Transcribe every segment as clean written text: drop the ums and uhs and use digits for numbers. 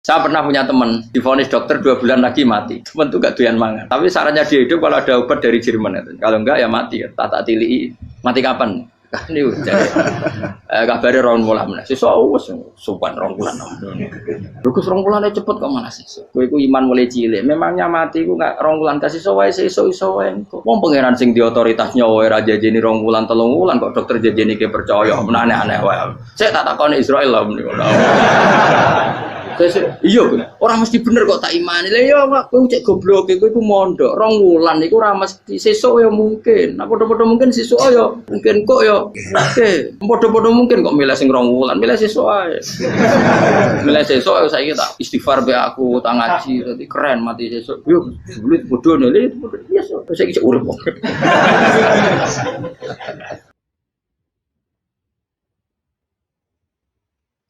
Saya pernah punya teman, divonis dokter 2 bulan lagi mati. Teman itu gak doyan mangan. Tapi sarannya dia hidup kalau ada obat dari Jerman itu. Kalau enggak ya mati. Tak tili. Mati kapan? Ini jadi kabare 2 bulan. Sesuk wis sopan 2 bulan. Lugus 2 bulan cepet kok mana sih? Kowe iku iman mulai cilik. Memangnya mati iku gak 2 bulan kasih wae sesuk iso wae. Wong pangeran sing di otoritas nyawa ora jajeni 2 bulan 3 bulan kok dokter jajeni ke percaya. Aneh-aneh wae. Saya tak takoni Israel lah meniku. Iya, orang mesti bener kok tak imani. Lah ya kowe cek goblok kowe iku mondok 2 wulan iku ora mesti sesuk ya mungkin. Nah padha-padha mungkin sesuk ya mungkin kok ya oke. Padha-padha mungkin kok milih sing 2 wulan, milih sesuk ae. Milih sesuk saiki tak istighfar be aku, tak ngaji dadi keren mati sesuk. Yo sulit bodho nele biasa saiki urip kok.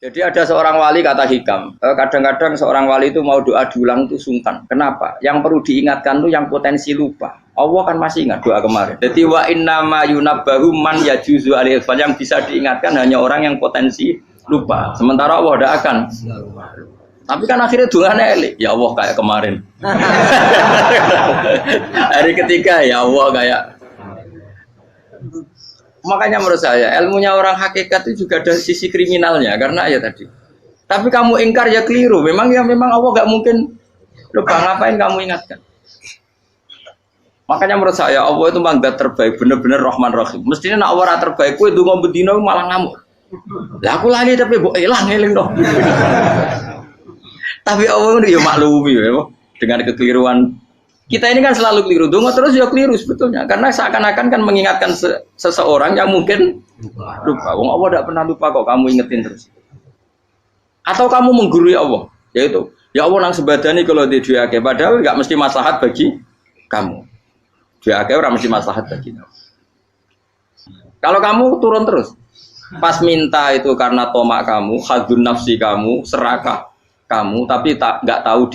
Jadi ada seorang wali kata Hikam, kadang-kadang seorang wali itu mau doa diulang itu sungkan. Kenapa? Yang perlu diingatkan itu yang potensi lupa. Allah kan masih ingat doa kemarin. Jadi wa innama yunabbahu man yajuzu alaihi, yang bisa diingatkan hanya orang yang potensi lupa. Sementara Allah tidak akan. Tapi kan akhirnya doanya elik. Ya Allah kayak kemarin. Hari ketiga ya Allah kayak. Makanya menurut saya ilmunya orang hakikat itu juga ada sisi kriminalnya karena ya tadi. Tapi kamu ingkar ya keliru. Memang Allah gak mungkin lupa, ngapain kamu ingatkan? Makanya menurut saya Allah itu manggat terbaik, bener-bener Rahman Rahim. Mestinya nak Allah terbaik, kowe ndonga bedina malah ngamuk. Lah aku lali tapi mbok eling dong. Tapi Allah itu ya maklumi ya dengan kekeliruan. Kita ini kan selalu keliru, donga terus ya keliru sebetulnya, karena seakan-akan kan mengingatkan seseorang yang mungkin lupa. Wong Allah tidak pernah lupa kok, kamu ingetin terus. Atau kamu menggurui Allah, yaitu ya Allah nang sebadani kalau di duake, padahal nggak mesti maslahat bagi kamu. Duake orang mesti maslahat bagi kamu. Kalau kamu turun terus, pas minta itu karena tomak kamu, hadun nafsi kamu, serakah kamu, tapi nggak tahu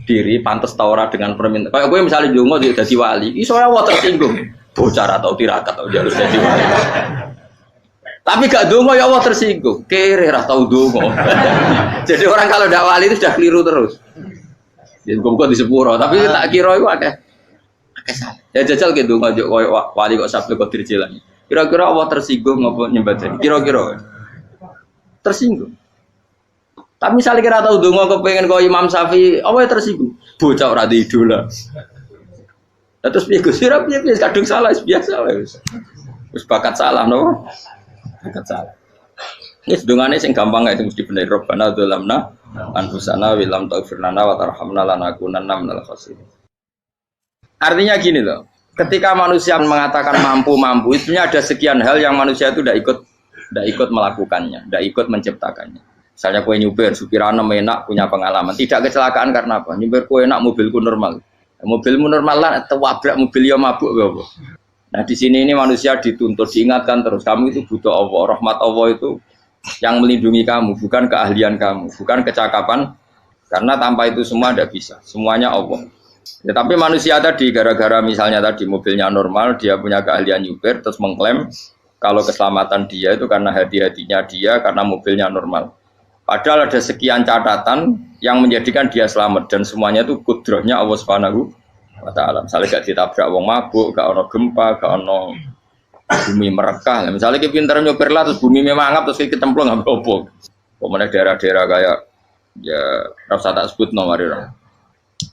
diri pantas taura dengan permintaan. Kayak gue misalnya jongo jadi wali, iso Allah tersinggung. Bocah atau tirakat atau harus jadi wali. Tapi gak dongo ya Allah tersinggung. Kere ra tau dongo. Jadi orang kalau ndak wali itu sudah keliru terus. Jadi kok di sepuro, tapi tak kira itu akeh salah. Ya jajal ke dongo koyo wali kok sabtu kok dirjelani. Kira-kira Allah tersinggung ngopo nyembadani? Kira-kira tersinggung. Tapi misalnya kira tahu dongo kepengen kau Imam Syafi'i, apa yang tersinggung? Bocah ora di idola. Terus piye Gus? Piye kadung salah biasa wis. Wis bakat salah no. Bakat salah. Ini sedungane sing gampang itu mesti bener Rabbana dzalamna anfusana wa lam taghfir lana wa tarhamna lanakunanna minal khasirin. Artinya gini loh. Ketika manusia mengatakan mampu, itu ada sekian hal yang manusia itu tidak ikut melakukannya, tidak ikut menciptakannya. Misalnya kue nyupir, supirana enak, punya pengalaman. Tidak kecelakaan karena apa? Nyupir kue enak, mobilku normal. Mobilmu normal lah, terwabrak mobil yang mabuk. Nah di sini ini manusia dituntut, diingatkan terus. Kamu itu butuh Allah, rahmat Allah itu yang melindungi kamu, bukan keahlian kamu, bukan kecakapan. Karena tanpa itu semua tidak bisa. Semuanya Allah. Ya, tapi manusia tadi, gara-gara misalnya tadi mobilnya normal, dia punya keahlian nyupir, terus mengklaim kalau keselamatan dia itu karena hati-hatinya dia, karena mobilnya normal. Padahal ada sekian catatan yang menjadikan dia selamat dan semuanya itu kudrahnya Allah Subhanahu wa taala. Misalnya gak ditabrak wong mabuk, gak ono gempa, gak ono bumi merekah. Misalnya kita pintar nyopir lah terus bumi mangap terus kita templung nggak apa-apa. Pemenang daerah-daerah kayak ya rasa tak sebut nomor itu.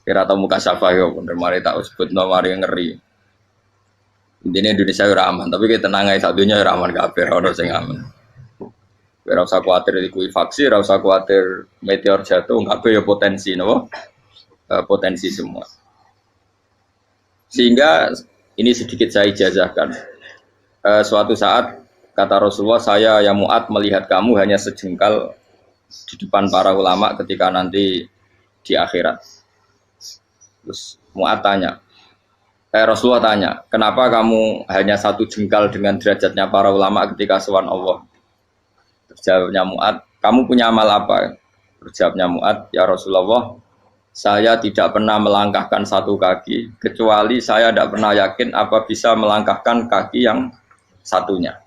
Kira tahu muka siapa yo, bener mari tak sebut nomor yang ngeri. Intinya Indonesia ora aman, tapi kita tenang aja satunya ora aman kabeh, ora sing aman. Ora usah kuwatir likuifaksi, ora usah kuwatir meteor jatuh, kabeh ya potensi napa? Potensi semua. Sehingga ini sedikit saya ijazahkan. Suatu saat kata Rasulullah, saya yang Mu'ad melihat kamu hanya sejengkal di depan para ulama ketika nanti di akhirat. Terus Mu'ad tanya, Rasulullah tanya, kenapa kamu hanya satu jengkal dengan derajatnya para ulama ketika sowan Allah? Jawabnya Mu'ad, kamu punya amal apa? Jawabnya Mu'ad, ya Rasulullah, saya tidak pernah melangkahkan satu kaki, kecuali saya tidak pernah yakin apa bisa melangkahkan kaki yang satunya.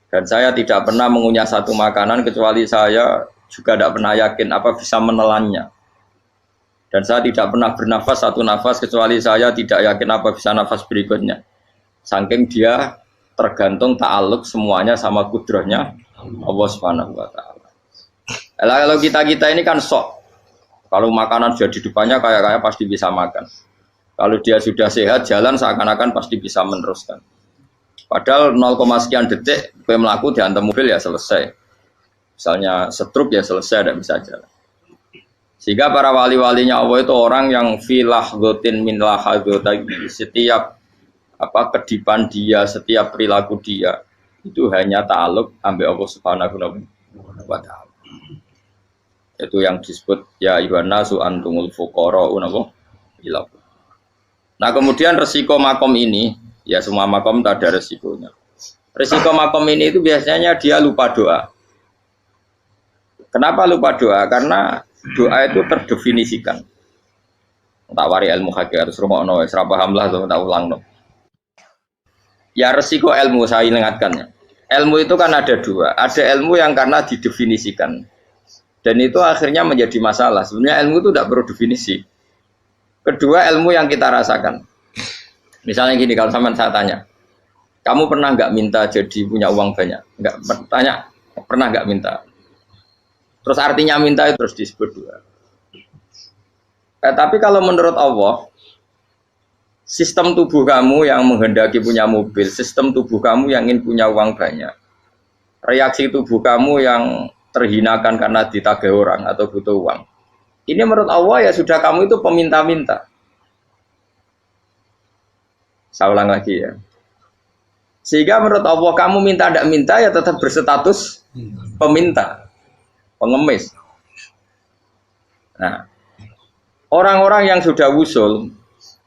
Dan saya tidak pernah mengunyah satu makanan, kecuali saya juga tidak pernah yakin apa bisa menelannya. Dan saya tidak pernah bernafas satu nafas kecuali saya tidak yakin apa bisa nafas berikutnya. Saking dia tergantung ta'aluk semuanya sama kudrahnya Allah Subhanahu wa taala. Kalau kita ini kan sok. Kalau makanan sudah di depannya kayak pasti bisa makan. Kalau dia sudah sehat jalan seakan-akan pasti bisa meneruskan. Padahal 0, sekian detik gue melaku dihantam mobil ya selesai. Misalnya stroke ya selesai, tidak bisa jalan. Sehingga para wali-walinya Allah itu orang yang filah gotin min lahadotagi, setiap kedipan dia, setiap perilaku dia itu hanya ta'aluk ambil Allah Subhanahu wa taala. Itu yang disebut ya ayyuhannasu antumul fuqara'u ila. Nah, kemudian resiko makom ini, ya semua makom itu ada resikonya. Resiko makom ini itu biasanya dia lupa doa. Kenapa lupa doa? Karena doa itu terdefinisikan. Tak wari ilmu hakik harus rumah serah paham lah, tak ulang no. Ya resiko ilmu saya ingatkannya. Ilmu itu kan ada dua. Ada ilmu yang karena didefinisikan. Dan itu akhirnya menjadi masalah. Sebenarnya ilmu itu tidak perlu definisi. Kedua ilmu yang kita rasakan. Misalnya gini, kalau sama saya tanya, kamu pernah nggak minta jadi punya uang banyak? Nggak tanya, pernah nggak minta? Terus artinya minta itu terus disebut dua. Tapi kalau menurut Allah, sistem tubuh kamu yang menghendaki punya mobil, sistem tubuh kamu yang ingin punya uang banyak, reaksi tubuh kamu yang terhinakan karena ditagih orang atau butuh uang, ini menurut Allah ya sudah kamu itu peminta-minta. Saya ulang lagi ya. Sehingga menurut Allah kamu minta tidak minta ya tetap berstatus peminta, pengemis. Nah, orang-orang yang sudah wusul,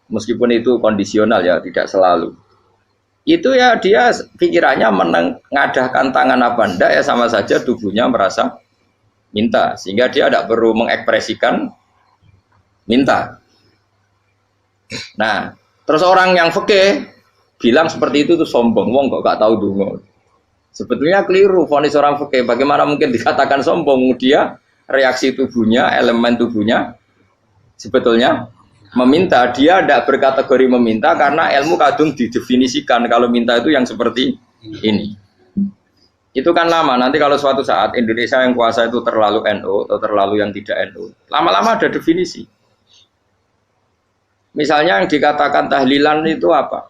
meskipun itu kondisional ya, tidak selalu. Itu ya dia pikirannya mengadahkan tangan apa enggak ya sama saja tubuhnya merasa minta. Sehingga dia tidak perlu mengekspresikan minta. Nah, terus orang yang fikih bilang seperti itu tuh sombong. Wong kok gak tahu dungo. Sebetulnya keliru vonis orang fikih. Bagaimana mungkin dikatakan sombong? Dia reaksi tubuhnya, elemen tubuhnya sebetulnya meminta. Dia tidak berkategori meminta karena ilmu kadung didefinisikan kalau minta itu yang seperti ini. Itu kan lama. Nanti kalau suatu saat Indonesia yang kuasa itu terlalu NU atau terlalu yang tidak NU, lama-lama ada definisi. Misalnya yang dikatakan tahlilan itu apa?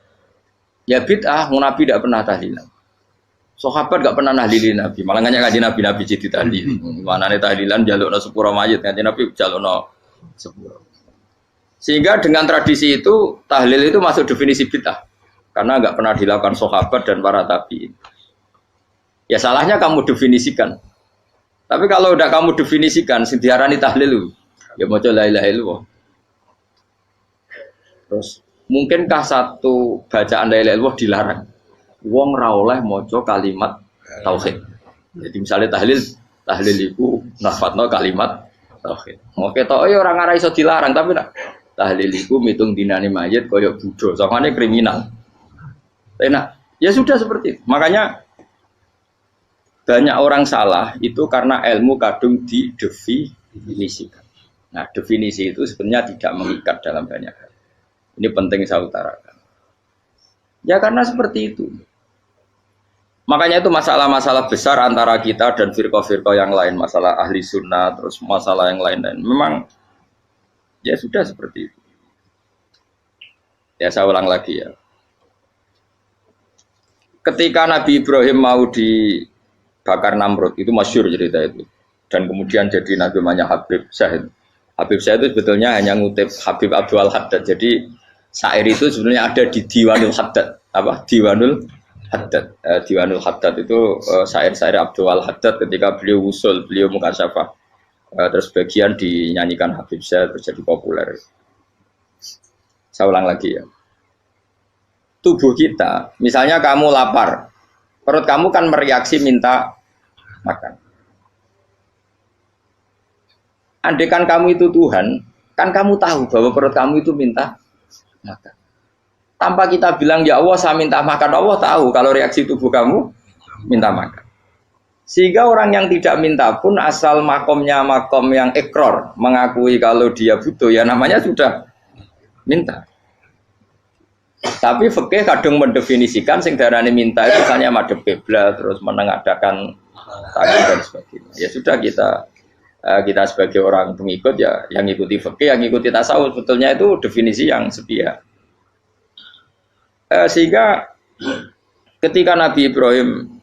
Ya bid'ah, Nabi tidak pernah tahlilan. Sahabat tidak pernah nahlilin Nabi, malah ngaji Nabi jadi tahlil. Mana nih tahlilan jalukno sepuro mayit, ngaji Nabi jalukno sepuro. Sehingga dengan tradisi itu tahlil itu masuk definisi bid'ah karena nggak pernah dilakukan sahabat dan para tabi'in. Ya salahnya kamu definisikan. Tapi kalau udah kamu definisikan, diarani tahlil, ya mau la ilaha illallah. Terus mungkinkah satu bacaan la ilaha illallah dilarang? Wong ra oleh maca kalimat tauhid. Jadi misalnya tahlil itu nafadno kalimat tauhid. Mau ketok ya orang ora iso dilarang tapi nak tahlil itu mitung dinane mayit kaya budo, soalnya kriminal. Nah, ya sudah seperti itu. Makanya banyak orang salah itu karena ilmu kadung didefinisikan. Nah, definisi itu sebenarnya tidak mengikat dalam banyak hal. Ini penting saya utarakan. Ya karena seperti itu. Makanya itu masalah-masalah besar antara kita dan firqah-firqah yang lain, masalah ahli sunnah, terus masalah yang lain-lain. Memang ya sudah seperti itu. Ya saya ulang lagi ya. Ketika Nabi Ibrahim mau dibakar Namrud, itu masyhur cerita itu. Dan kemudian jadi Nabi namanya Habib Syahid. Habib Syahid itu sebetulnya hanya ngutip Habib Abdul Haddad. Jadi syair itu sebenarnya ada di Diwanul Haddad. Apa? Diwanul Haddad. Diwanul Haddad itu syair-syair Abdul Haddad ketika beliau usul, beliau mukasyafah. Terus bagian dinyanyikan Habib Syahid terjadi populer. Saya ulang lagi ya. Tubuh kita, misalnya kamu lapar, perut kamu kan mereaksi minta makan. Andaikan kamu itu Tuhan, kan kamu tahu bahwa perut kamu itu minta makan. Tanpa kita bilang ya Allah saya minta makan, Allah tahu kalau reaksi tubuh kamu minta makan. Sehingga orang yang tidak minta pun asal makomnya makom yang ikror, mengakui kalau dia butuh, ya namanya sudah minta. Tapi fikih kadang mendefinisikan sing darane minta itu misalnya madhep kiblat terus menengadakan tangan dan sebagainya. Ya sudah kita sebagai orang pengikut ya yang ikuti fikih, yang ikuti tasawuf, sebetulnya itu definisi yang sepihak. Sehingga ketika Nabi Ibrahim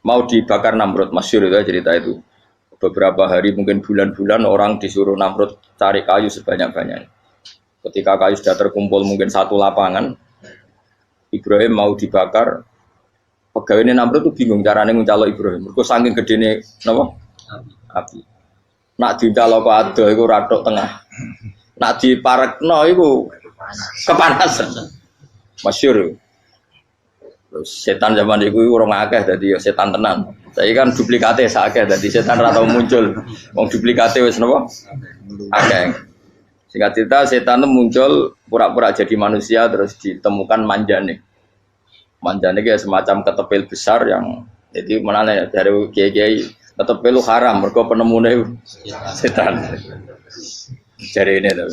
mau dibakar Namrud, masyhur itu cerita itu. Beberapa hari mungkin bulan-bulan orang disuruh Namrud cari kayu sebanyak-banyaknya. Ketika kayu sudah terkumpul mungkin satu lapangan, Ibrahim mau dibakar. Pegawai Namrud itu bingung caranya nguncalo Ibrahim. Mergo saking gedene napa? Api. Nak dincalo kok ado iku ratok tengah. Nak diparekno iku kepanasan. Masyhur. Terus setan zaman itu orang akeh dadi ya setan tenan. Saya kan duplikate sakeh dadi setan ra tau muncul. Wong duplikate wis napa? Akeh. Singkat cerita setan itu muncul pura-pura jadi manusia terus ditemukan manjane. Manjane kayak semacam ketepil besar yang jadi mana ya dari kiai-kiai ketepil haram mergo penemune setan. Jari ini tuh.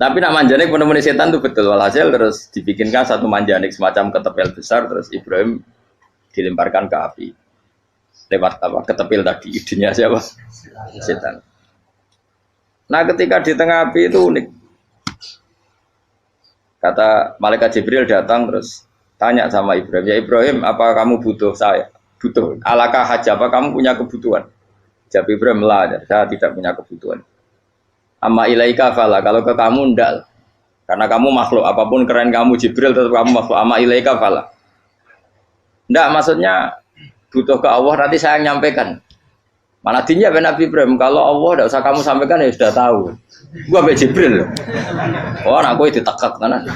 Tapi nak manjanik penemuan setan itu betul, walhasil terus dibikinkan satu manjanik semacam ketepil besar terus Ibrahim dilemparkan ke api lewat apa ketepil tadi, idenya siapa? Setan. Nah ketika di tengah api itu unik, kata malaikat Jibril datang terus tanya sama Ibrahim, ya Ibrahim apa kamu butuh saya? Butuh, alakah haja apa kamu punya kebutuhan? Jawab Ibrahim lah, saya tidak punya kebutuhan. Amma ilaika fala, kalau ke kamu ndak, karena kamu makhluk, apapun keren kamu Jibril tetap kamu makhluk. Amma ilaika fala, ndak maksudnya butuh ke Allah nanti saya nyampaikan. Mana dinya Nabi Ibrahim, kalau Allah ndak usah kamu sampaikan ya sudah tahu. Gua be Jibril. Oh, aku itu ditekak kan.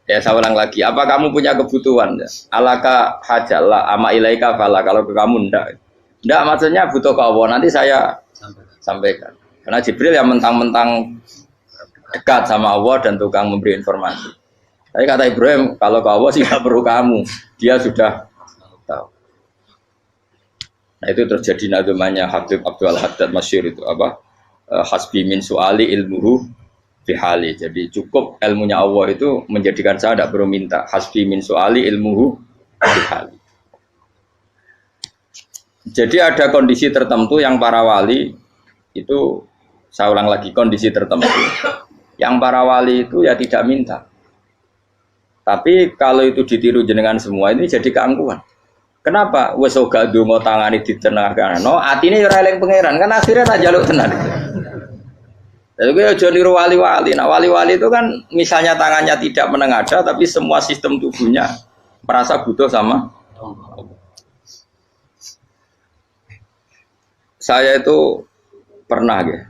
Ya saya ulang lagi, apa kamu punya kebutuhan? Alaka hajalah, amma ilaika fala, kalau ke kamu ndak. Ndak maksudnya butuh ke Allah, nanti saya sampaikan. Karena Jibril yang mentang-mentang dekat sama Allah dan tukang memberi informasi. Tapi kata Ibrahim, kalau ke Allah sih tidak perlu kamu, dia sudah tahu. Nah itu terjadi nazamanya Habib Abdul Haddad masyhur itu apa? Hasbi min su'ali ilmuhu bihali. Jadi cukup ilmunya Allah itu menjadikan saya tidak perlu minta. Hasbi min su'ali ilmuhu bihali. Jadi ada kondisi tertentu yang para wali itu, saya ulang lagi, kondisi tertentu yang para wali itu ya tidak minta. Tapi kalau itu ditiru jenengan semua ini jadi keangkuhan. Kenapa? Wes ora ndonga tangane ditenangano, atine ora eling pangeran, kan akhirnya tak njaluk tenan. Jadi gue aja niru wali-wali. Nah wali-wali itu kan misalnya tangannya tidak menengadah tapi semua sistem tubuhnya merasa butuh sama Allah. Saya itu pernah ya,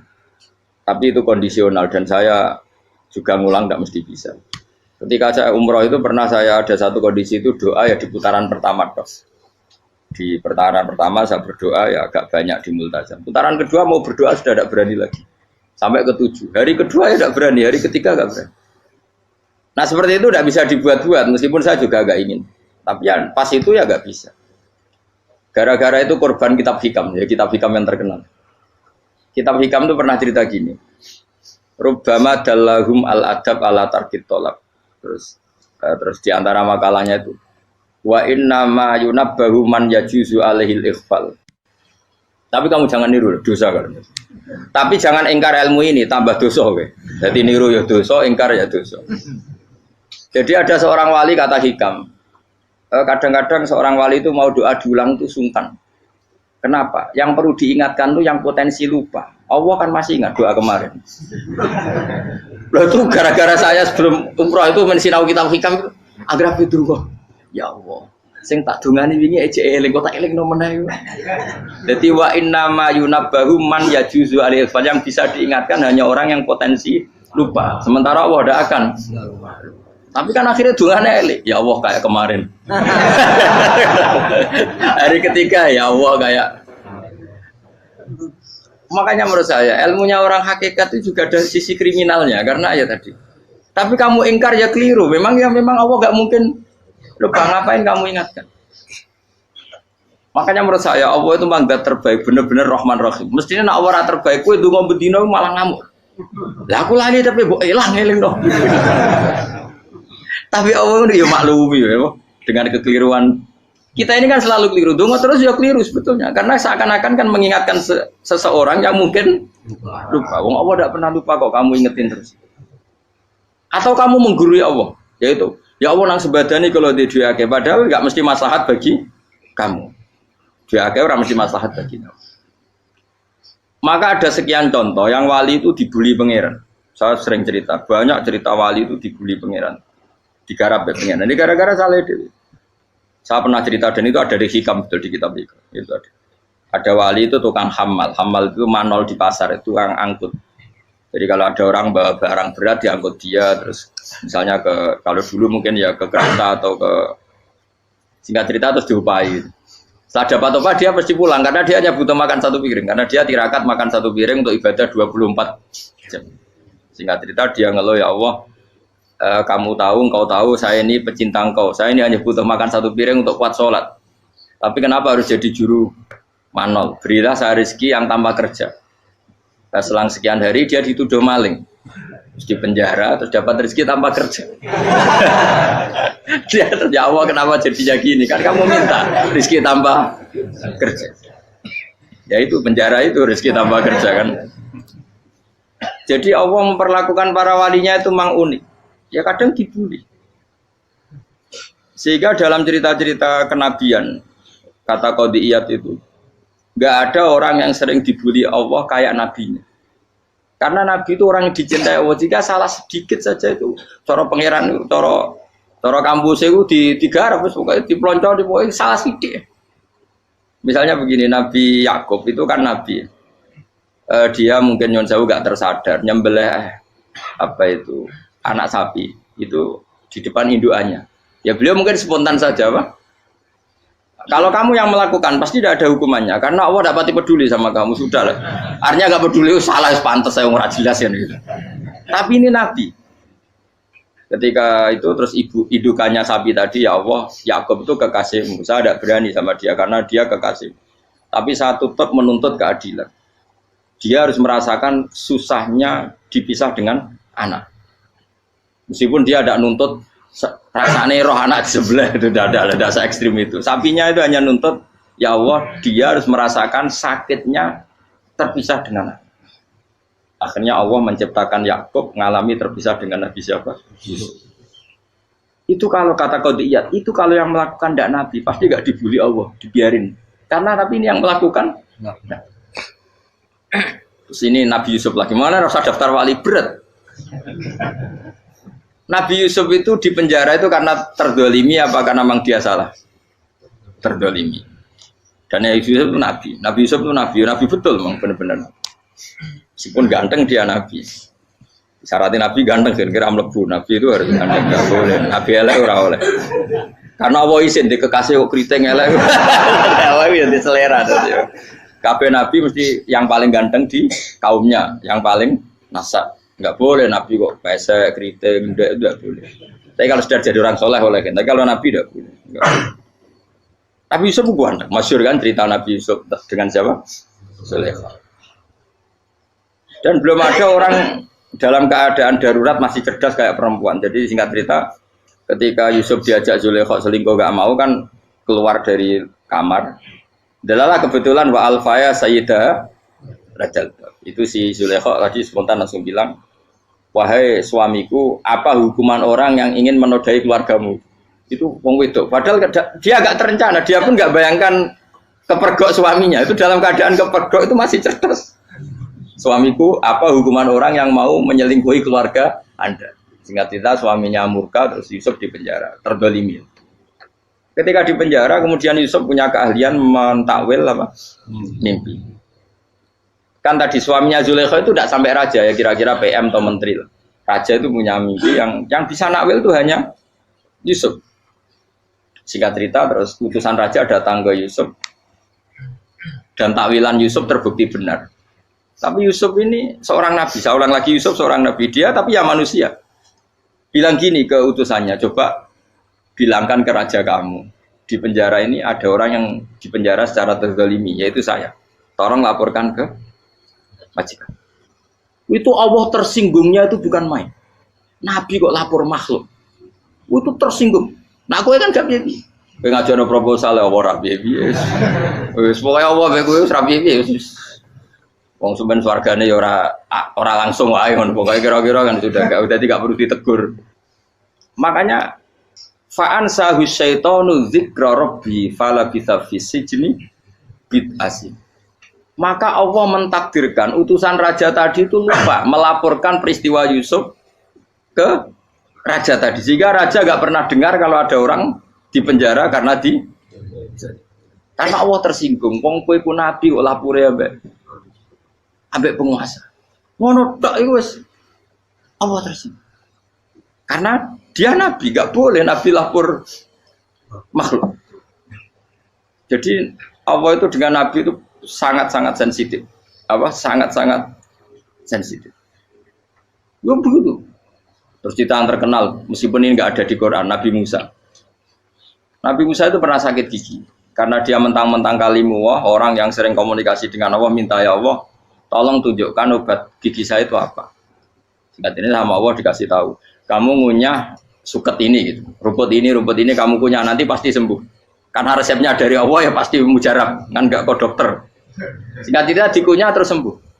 tapi itu kondisional dan saya juga ngulang tidak mesti bisa. Ketika saya umroh itu pernah saya ada satu kondisi itu doa ya di putaran pertama dok. Di putaran pertama saya berdoa ya agak banyak di multazam. Putaran kedua mau berdoa sudah tidak berani lagi. Sampai ke-7. Hari kedua ya tidak berani, hari ketiga tidak berani. Nah seperti itu tidak bisa dibuat-buat meskipun saya juga agak ingin. Tapi ya pas itu ya nggak bisa. Gara-gara itu korban kitab hikam, ya kitab hikam yang terkenal. Kitab hikam itu pernah cerita gini. Rubbama dallahum al-adab ala tarkit tolab. Terus di antara makalahnya itu wa inna ma yunabbahu man yajuzu alaihil ikhfal. Tapi kamu jangan niru dosa kan. Tapi jangan ingkar ilmu ini tambah dosa kowe. Jadi niru ya dosa, ingkar ya dosa. Jadi ada seorang wali kata hikam. Kadang-kadang seorang wali itu mau doa diulang itu sungkan. Kenapa? Yang perlu diingatkan itu yang potensi lupa. Allah kan masih ingat doa kemarin. Loh itu gara-gara saya sebelum umroh itu mensinau kitab hikam itu agar bidruh. Ya Allah, sing tak dungani wingi ejek eling kok tak eling no meneh. Dadi wa inna ma yunabbahu man yajuzu alil yang bisa diingatkan hanya orang yang potensi lupa. Sementara Allah tidak akan. Tapi kan akhirnya dungane eling. Ya Allah kayak kemarin. Hari ketiga ya Allah kayak. Makanya menurut saya ilmunya orang hakikat itu juga ada sisi kriminalnya karena ya tadi. Tapi kamu ingkar ya keliru. Memang Allah nggak mungkin Loh, Bang, ngapain kamu ingatkan? Makanya menurut saya Allah itu mangga terbaik, bener-bener Rahman Rahim. Mestinya nak Allah terbaik, kue dongo bedino malah ngamuk. Lah aku lali tapi mbok elang eling dong. Tapi Allah itu ya maklumi ya, dengan kekeliruan. Kita ini kan selalu keliru, dongo terus ya keliru sebetulnya. Karena seakan-akan kan mengingatkan seseorang yang mungkin lupa. Wong Allah tidak pernah lupa kok, kamu ingetin terus. Atau kamu menggurui Allah, yaitu ya Allah nang sebadani kalau di duake, padahal nggak mesti maslahat bagi kamu. Duake orang mesti maslahat bagi kamu. Maka ada sekian contoh yang wali itu dibully pangeran. Saya sering cerita, banyak cerita wali itu dibully pangeran, digarap pangeran. Ini gara-gara salah dewi. Saya pernah cerita dan itu ada di hikam betul di kitab itu. Itu ada. Ada wali itu tukang hamal. Hamal itu manol di pasar, itu tukang angkut. Jadi kalau ada orang bawa barang berat diangkut dia, terus misalnya kalau dulu mungkin ya ke kereta atau ke singkat cerita terus diupai. Setelah dapat apa dia pasti pulang karena dia hanya butuh makan satu piring karena dia tirakat makan satu piring untuk ibadah 24 jam. Singkat cerita dia ngeluh ya Allah. Kamu tahu, engkau tahu, saya ini pecinta engkau. Saya ini hanya butuh makan satu piring untuk kuat sholat. Tapi kenapa harus jadi juru manol? Berilah saya rezeki yang tanpa kerja. Nah, selang sekian hari dia dituduh maling. Terus di penjara, terus dapat rezeki tanpa kerja. Dia ya Allah kenapa jadinya gini? Kan kamu minta rezeki tanpa kerja. Ya itu penjara itu rezeki tanpa kerja kan. Jadi Allah memperlakukan para walinya itu memang unik. Ya kadang dibully. Sehingga dalam cerita-cerita kenabian, kata Qadiyat itu, nggak ada orang yang sering dibully Allah kayak nabinya. Karena nabi itu orang yang dicintai Allah. Jika salah sedikit saja itu, cara pangeran itu, cara kampus itu digarap, pokoknya dipelonco, pokoknya salah sedikit. Misalnya begini, Nabi Yakub itu kan nabi. Dia mungkin nyon jauh nggak tersadar, nyembelih apa itu anak sapi itu di depan indukannya. Ya beliau mungkin spontan saja, Pak. Kalau kamu yang melakukan pasti tidak ada hukumannya karena Allah tidak pati peduli sama kamu sudah lah. Artinya nggak peduli, salah pantas saya nggak jelas ya gitu. Tapi ini Nabi. Ketika itu terus indukannya sapi tadi ya Allah, Yakub itu kekasihmu. Saya tidak berani sama dia karena dia kekasih. Tapi saya tetap menuntut keadilan. Dia harus merasakan susahnya dipisah dengan anak. Meskipun dia tidak nuntut rasanya roh anak di sebelah itu tidak ada se ekstrim itu. Sapinya itu hanya nuntut ya Allah dia harus merasakan sakitnya terpisah dengan anak. Akhirnya Allah menciptakan Yakub mengalami terpisah dengan Nabi siapa? Yusuf. Itu kalau kata Qadiyat, itu kalau yang melakukan tidak Nabi pasti nggak dibully Allah, dibiarin. Karena tapi ini yang melakukan. Nah. Terus ini Nabi Yusuf lagi mana rasa daftar wali berat. Nabi Yusuf itu di penjara itu karena terdolimi apa karena memang dia salah? Terdolimi. Dan Nabi Yusuf itu Nabi. Nabi Yusuf itu Nabi betul memang benar-benar. Meskipun ganteng dia Nabi. Syaratnya Nabi ganteng kira-kira mlebu. Nabi itu harus ganteng, nggak boleh. Nabi elek ora oleh. Karena Allah izin di kekasih kok kriting elek. Allah ya di selera. Kabeh Nabi mesti yang paling ganteng di kaumnya, yang paling nasab. Enggak boleh Nabi kok pesek, keriting, enggak boleh. Tapi kalau sudah jadi orang soleh boleh kan. Tapi kalau Nabi enggak boleh. Nabi Yusuf bukan, masyhur kan cerita Nabi Yusuf dengan siapa? Zulaikha. Dan belum ada orang dalam keadaan darurat masih cerdas kayak perempuan. Jadi singkat cerita, ketika Yusuf diajak Zulaikha selingkuh enggak mau kan keluar dari kamar. Dalalah kebetulan wa alfaya sayyidah rajal. Itu si Zulaikha tadi spontan langsung bilang, wahai suamiku, apa hukuman orang yang ingin menodai keluargamu? Itu wong wedok. Padahal dia agak terencana, dia pun nggak bayangkan kepergok suaminya. Itu dalam keadaan kepergok itu masih cerdas. Suamiku, apa hukuman orang yang mau menyelingkuhi keluarga Anda? Singkat cerita suaminya murka, terus Yusuf di penjara, terdolimi. Ketika di penjara, kemudian Yusuf punya keahlian mentakwil apa? Mimpi. Kan tadi suaminya Zulaikha itu tidak sampai raja ya kira-kira PM atau menteri. Raja itu punya mimpi yang bisa nakwil itu hanya Yusuf. Singkat cerita terus utusan raja datang ke Yusuf dan takwilan Yusuf terbukti benar. Tapi Yusuf ini seorang nabi, saya ulang lagi Yusuf seorang nabi dia tapi ya manusia. Bilang gini ke utusannya, coba bilangkan ke raja kamu, di penjara ini ada orang yang di penjara secara terzalimi, yaitu saya. Tolong laporkan ke majikan. Itu Allah tersinggungnya itu bukan main. Nabi kok lapor makhluk. Itu tersinggung. Nah, kowe kan gak piye-piye. Kowe ngajono proposal ya ora piye-piye. Wis pokoke Allah kowe wis ra piye-piye wis. Wong sampean swargane ya ora langsung wae ngono. Pokoke kira-kira kan sudah dadi gak perlu ditegur. Makanya fa'an sahu syaitanu dzikra rabbi fala bisa fi sijni bid'asin. Maka Allah mentakdirkan utusan raja tadi itu lupa melaporkan peristiwa Yusuf ke raja tadi, sehingga raja gak pernah dengar kalau ada orang di penjara karena Allah tersinggung. Wong kowe ku nabi kok lapore ambek penguasa. Ngono tok iku wis Allah tersinggung. Karena dia nabi, gak boleh nabi lapor makhluk. Jadi Allah itu dengan nabi itu sangat-sangat sensitif. Sangat-sangat sensitif. Ya begitu. Terus cerita yang terkenal, meskipun ini nggak ada di Quran, Nabi Musa. Nabi Musa itu pernah sakit gigi karena dia mentang-mentang kalimullah, orang yang sering komunikasi dengan Allah, minta ya Allah, tolong tunjukkan obat gigi saya itu apa. Singkat ini sama Allah dikasih tahu, kamu ngunyah suket ini, gitu. rumput ini kamu kunyah nanti pasti sembuh. Karena resepnya dari Allah ya pasti mujarab, kan nggak ke dokter. Singkat cerita dikunyah terus sembuh.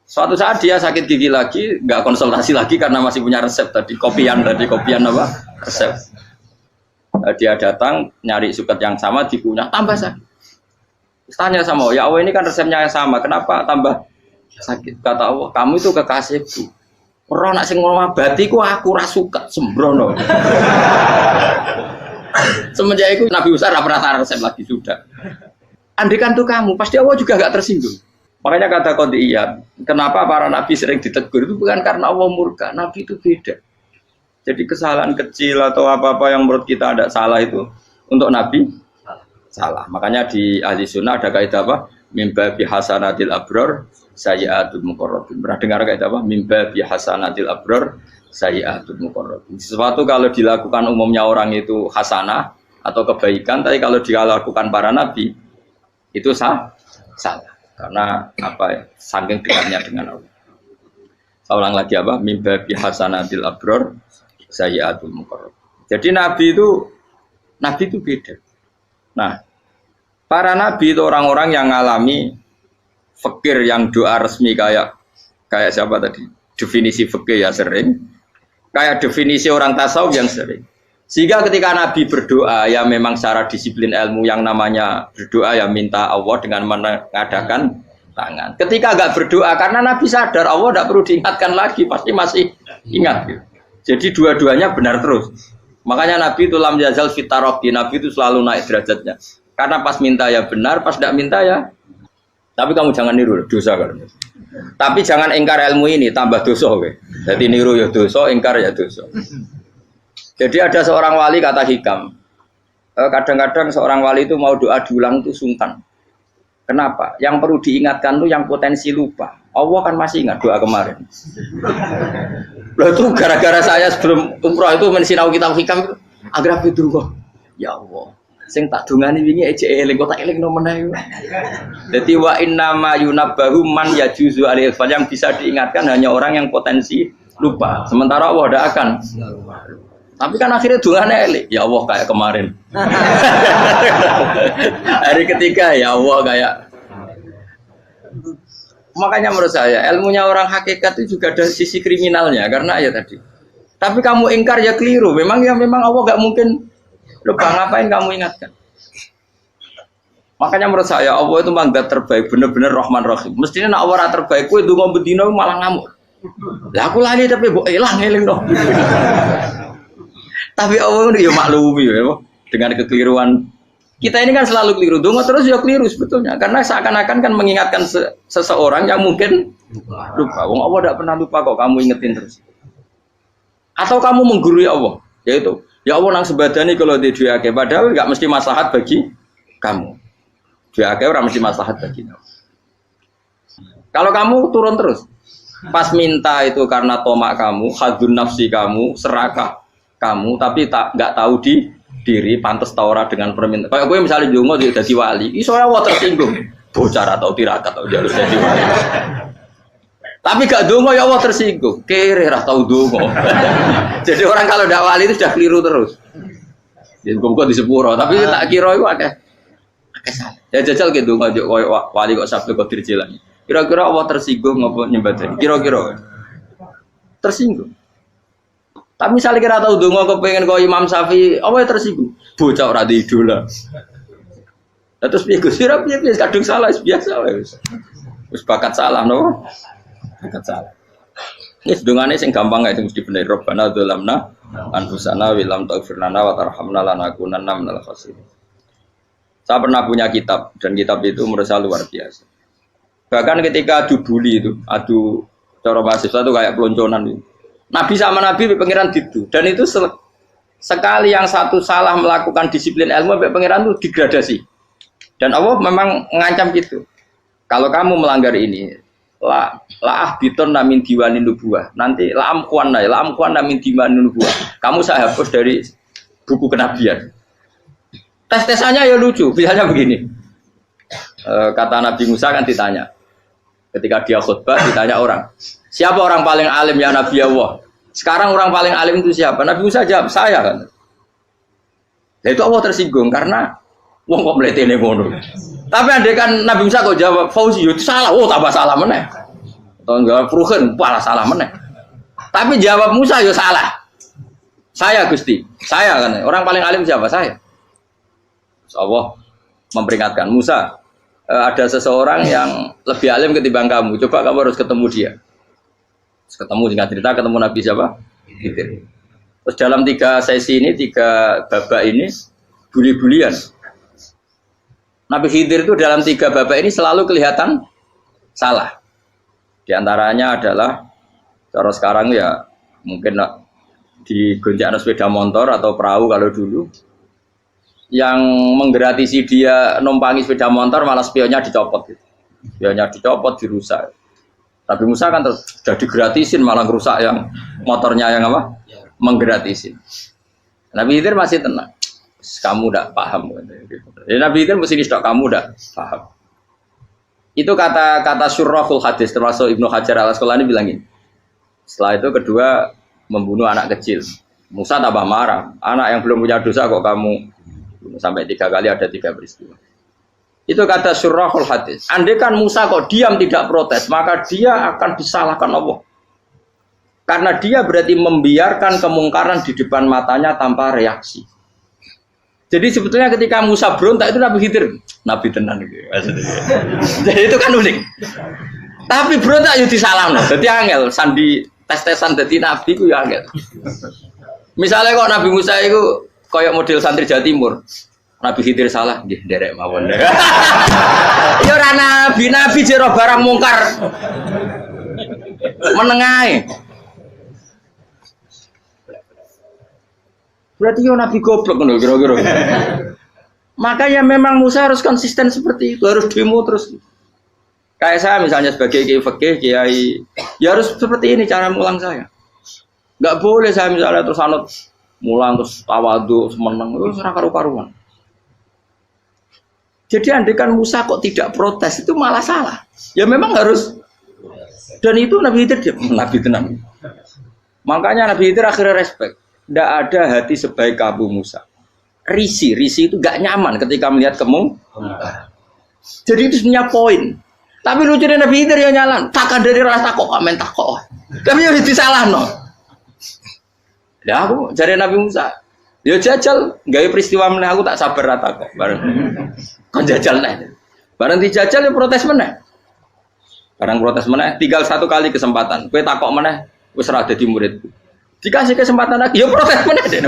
Suatu saat dia sakit gigi lagi, nggak konsultasi lagi karena masih punya resep tadi kopian apa resep. Dia datang nyari suket yang sama dikunyah tambah sakit. Tanya sama Allah, ya Allah ini kan resepnya yang sama, kenapa tambah sakit? Kata Allah, kamu itu kekasihku. Orang nak sing ngomabati ku aku rasuket sembrono. Semenjak itu Nabi Musa tidak pernah taruh resep lagi sudah. Andikan tuh kamu, pasti Allah juga gak tersinggung. Makanya kata Qadiyat, kenapa para Nabi sering ditegur itu bukan karena Allah murka. Nabi itu beda. Jadi kesalahan kecil atau apa-apa yang menurut kita ada salah itu untuk Nabi salah. Makanya di ahli sunnah ada kaidah apa? Mimba bihasanatil abror sayyi'atul muqarrabin. Pernah dengar kaidah apa? Mimba bihasanatil abror sayyi'atul muqarrabin. Sesuatu kalau dilakukan umumnya orang itu hasanah atau kebaikan, tapi kalau dilakukan para nabi itu salah. Karena apa ya? Saking dekatnya dengan Allah. Saya ulang lagi apa? Mimba bihasanatil abror sayyi'atul muqarrabin. Jadi nabi itu beda. Nah, para nabi itu orang-orang yang ngalami fikir yang doa resmi kayak siapa tadi? Definisi fikir ya sering. Kayak definisi orang tasawuf yang sering. Sehingga ketika Nabi berdoa, ya memang secara disiplin ilmu yang namanya berdoa ya minta Allah dengan mengadakan tangan. Ketika enggak berdoa, karena Nabi sadar Allah tidak perlu diingatkan lagi, pasti masih ingat. Gitu. Jadi dua-duanya benar terus. Makanya Nabi itu lam yazal fitaroki, Nabi itu selalu naik derajatnya. Karena pas minta ya benar, pas tidak minta ya. Tapi kamu jangan niru, dosa kan. Tapi jangan ingkar ilmu ini, tambah dosa. Okay? Jadi niru ya dosa, ingkar ya dosa. Jadi ada seorang wali kata Hikam, kadang-kadang seorang wali itu mau doa diulang itu sungkan. Kenapa? Yang perlu diingatkan itu yang potensi lupa. Allah kan masih ingat doa kemarin. Loh itu gara-gara saya sebelum umroh itu mensinau kitab Hikam itu agar dulu. Ya Allah, sing tak dungani wingi ejek eling kok tak eling no meneh. Dadi wa innama yunabbahu man yajuzu alil fal, yang bisa diingatkan hanya orang yang potensi lupa. Sementara Allah tidak akan. Tapi kan akhirnya dungane eling. Ya Allah kayak kemarin. Hari ketiga ya Allah kayak. Makanya menurut saya ilmunya orang hakikat itu juga ada sisi kriminalnya karena ya tadi. Tapi kamu ingkar ya keliru. Memang Allah gak mungkin lupa, ngapain kamu ingatkan? Makanya menurut saya Allah itu manggat terbaik, bener-bener Rahman Rahim. Mestinya nak Allah terbaik, kue dungo bedino malah ngamuk. Lah aku lali tapi mbok eling dong. Tapi Allah itu ya maklumi ya, dengan kekeliruan. Kita ini kan selalu keliru, dungo terus ya keliru sebetulnya. Karena seakan-akan kan mengingatkan seseorang yang mungkin lupa. Wong Allah tidak pernah lupa kok, kamu ingetin terus. Atau kamu menggurui Allah, yaitu ya Allah nang sebadani kalau di duake, padahal nggak mesti maslahat bagi kamu. Duake orang mesti maslahat bagi kamu. Kalau kamu turun terus, pas minta itu karena tomak kamu, hadun nafsi kamu, serakah. kamu tapi nggak tahu diri pantas ta ora dengan permintaan. Kayak gue misalnya jongo dadi wali, iso ora tersinggung. Bocah atau tirakat atau jalur dadi wali. Tapi gak dongo ya Allah tersinggung. Kere ra tau dongo. Jadi orang kalau ndak wali itu sudah keliru terus. Jadi kok di sepuro, tapi tak kira itu akeh salah. Ya jajal gitu dongo koyo wali kok sabtu kok dirjelani. Kira-kira Allah tersinggung ngopo nyembadani? Kira-kira tersinggung. Tapi misalnya kira tahu dongo kepengen kau Imam Syafi'i, apa yang tersinggung? Bocah ora di idola. Terus piye Gus? Piye kadung salah biasa wis. Wis bakat salah no. Bakat salah. Ini dongane sing gampang ae mesti bener. Rabbana dzalamna anfusana wa lam taghfir lana wa tarhamna lanakunanna minal khasirin. Saya pernah punya kitab dan kitab itu menurut saya luar biasa. Bahkan ketika adu bully itu, adu cara mahasiswa itu kayak pelonconan itu. Nabi sama Nabi pengiran gitu, dan itu sekali yang satu salah melakukan disiplin ilmu, pengiran itu degradasi. Dan Allah memang mengancam gitu. Kalau kamu melanggar ini, la biton namin diwanin nubuah. Nanti la amkuan namin diwanin nubuah. Kamu saya hapus dari buku kenabian. Tes-tesannya ya lucu. Misalnya begini. Kata Nabi Musa kan ditanya. Ketika dia khutbah ditanya orang, siapa orang paling alim ya Nabi Allah? Sekarang orang paling alim itu siapa? Nabi Musa jawab, saya kan. Ya itu Allah tersinggung karena wong kok mletene ngono. Tapi andai kan Nabi Musa kok jawab Fauzi itu salah, oh tambah salah meneh. Atau enggak Pruhen, malah salah meneh. Tapi jawab Musa ya salah. Saya Gusti, saya kan. Orang paling alim siapa? Saya. Allah memperingatkan Musa, ada seseorang yang lebih alim ketimbang kamu. Coba kamu harus ketemu dia. Terus ketemu singkat cerita ketemu Nabi siapa? Khidir. Terus dalam 3 sesi ini, 3 babak ini buli-bulian. Nabi Khidir itu dalam 3 babak ini selalu kelihatan salah. Di antaranya adalah cara sekarang ya mungkin di gonjak sepeda motor atau perahu kalau dulu yang menggratisi dia numpangi sepeda motor malah spionnya dicopot gitu. Spionnya dicopot, dirusak. Tapi Musa kan sudah digratisin malah rusak yang motornya yang apa? Menggratisin. Nabi Khidir masih tenang. Kamu tidak paham. Jadi Nabi Khidir mesti tidak kamu tidak paham. Itu kata syurrahul hadis termasuk Ibnu Hajar al-Asqalani bilangin. Setelah itu kedua membunuh anak kecil. Musa tambah marah. Anak yang belum punya dosa kok kamu sampai 3 kali ada 3 peristiwa. Itu kata syurrahul hadis. Andai kan Musa kok diam tidak protes, maka dia akan disalahkan Allah. Karena dia berarti membiarkan kemungkaran di depan matanya tanpa reaksi. Jadi sebetulnya ketika Musa berontak itu Nabi Khidir, Nabi tenan gitu. Jadi itu kan unik. Tapi berontak yo disalahno. Dadi angel sandi tes-tesan dadi nabi ku yo angel. Misalnya kok Nabi Musa itu kayak model santri Jawa Timur. Nabi Khidir salah, nggih nderek mawon. Ya ora nabi jero barang mungkar. Menengae. Berarti yo nabi goblok ngono kira-kira. Makanya memang Musa harus konsisten seperti itu, harus demo terus. Kayak saya misalnya sebagai kiai fikih, kiai ya harus seperti ini cara mulang saya. Enggak boleh saya misalnya terus anut mulang terus tawadhu semeneng terus ora karu-karuan. Jadi andekan Musa kok tidak protes itu malah salah. Ya memang harus. Dan itu Nabi Khidir Nabi tenang. Makanya Nabi Khidir akhirnya respect. Tidak ada hati sebaik Abu Musa. Risi itu gak nyaman ketika melihat kemungkaran. Jadi itu sebenarnya poin. Tapi lucunya Nabi Khidir yang nyalan. Takkan dari rasa kok amen takok. Tapi harus disalah no. Ya aku cari Nabi Musa. Ya jajal, gaya peristiwa meneh aku tak sabar rata kok. Bareng kon jajal neh. Bareng dijajal ya protes meneh. Bareng protes meneh, tinggal 1 kali kesempatan. Kowe takok meneh wis ora dadi muridku. Dikasih kesempatan lagi, ya protes meneh deh.